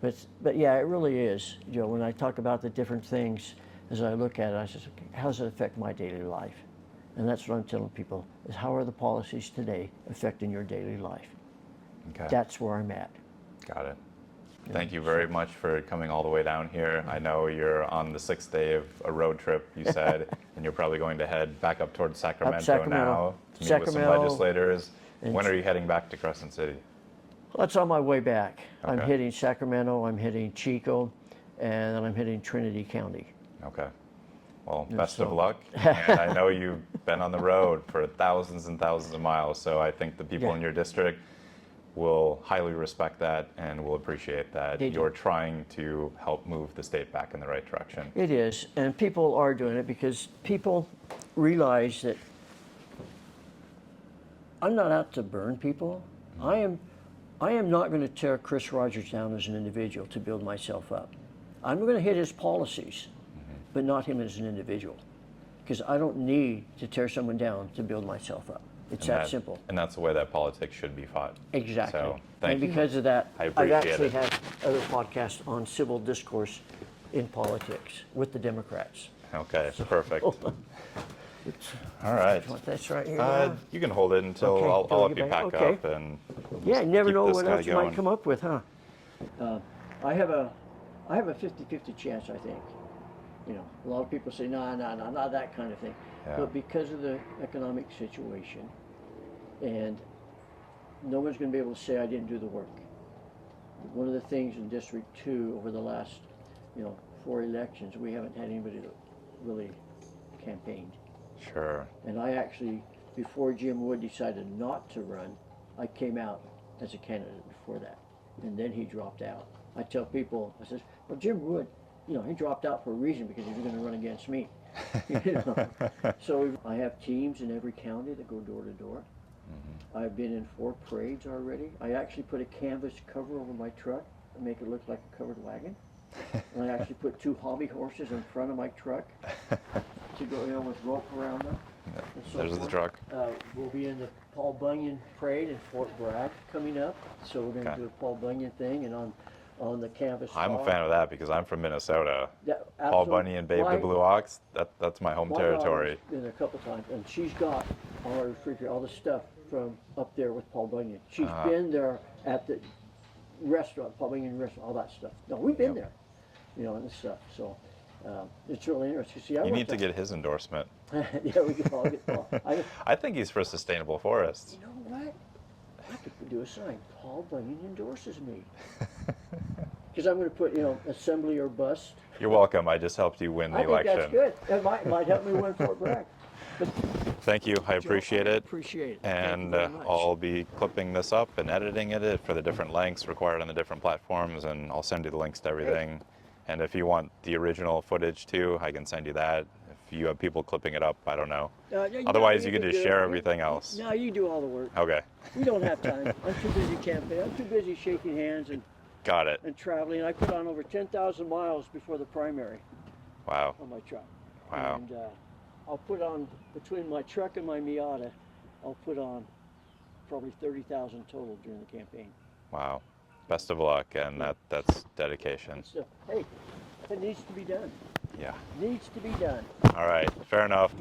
But yeah, it really is. When I talk about the different things, as I look at it, I say, okay, how does it affect my daily life? And that's what I'm telling people, is how are the policies today affecting your daily life? Okay. That's where I'm at. Got it. Thank you very much for coming all the way down here. I know you're on the 6th day of a road trip, you said, and you're probably going to head back up towards Sacramento now to meet with some legislators. When are you heading back to Crescent City? Well, that's on my way back. Okay. I'm hitting Sacramento, I'm hitting Chico, and then I'm hitting Trinity County. Okay. Well, best of luck. And I know you've been on the road for thousands and thousands of miles, so I think the people in your district will highly respect that and will appreciate that you're trying to help move the state back in the right direction. It is, and people are doing it because people realize that I'm not out to burn people. I am not going to tear Chris Rogers down as an individual to build myself up. I'm going to hit his policies, but not him as an individual. Because I don't need to tear someone down to build myself up. It's that simple. And that's the way that politics should be fought. Exactly. So, thank you. Because of that, I I've appreciate actually it. had other podcasts on civil discourse in politics with the Democrats. Okay, perfect. All right. That's right here. You can hold it until Okay, I'll till help we you get pack back. Okay. up and Yeah, you never keep know this what guy else you might going. come up with, huh? I have a 50-50 chance, I think. You know, a lot of people say, no, not that kind of thing. Yeah. But because of the economic situation, and no one's going to be able to say I didn't do the work. One of the things in District 2 over the last, 4 elections, we haven't had anybody that really campaigned. Sure. And I actually, before Jim Wood decided not to run, I came out as a candidate before that. And then he dropped out. I tell people, I says, well, Jim Wood, he dropped out for a reason because he was going to run against me. So I have teams in every county that go door to door. I've been in 4 parades already. I actually put a canvas cover over my truck and make it look like a covered wagon. And I actually put 2 hobby horses in front of my truck to go, with rope around them. And so There's the forth. truck. We'll be in the Paul Bunyan parade in Fort Bragg coming up. So we're going to Okay. do a Paul Bunyan thing, and on the canvas. I'm a car. fan of that because I'm from Minnesota. Yeah, Paul absolutely. Bunyan, Babe the Blue Ox, that's my home My territory. daughter's been there a couple times, and she's got on her refrigerator all the stuff from up there with Paul Bunyan. She's been there at the restaurant, Paul Bunyan restaurant, all that stuff. No, we've been there, and this stuff. So it's really interesting. See, You need to get his endorsement. yeah, we can all get Paul. I think he's for sustainable forests. You know what? I could do a sign. Paul Bunyan endorses me. Because I'm going to put, assembly or bust. You're welcome. I just helped you win the I think election. that's good. That might help me win Fort Bragg. Thank you. I appreciate it. Appreciate it. Thank you And very much. I'll be clipping this up and editing it for the different lengths required on the different platforms, and I'll send you the links to everything. And if you want the original footage too, I can send you that. If you have people clipping it up, I don't know. Otherwise, you can just share everything else. No, you do all the work. Okay. We don't have time. I'm too busy camping. I'm too busy shaking hands and Got it. traveling. I put on over 10,000 miles before the primary Wow. on my truck. Wow. And I'll put on, between my truck and my Miata, I'll put on probably 30,000 total during the campaign. Wow. Best of luck, and that's dedication. So, hey, it needs to be done. Yeah. Needs to be done. All right. Fair enough.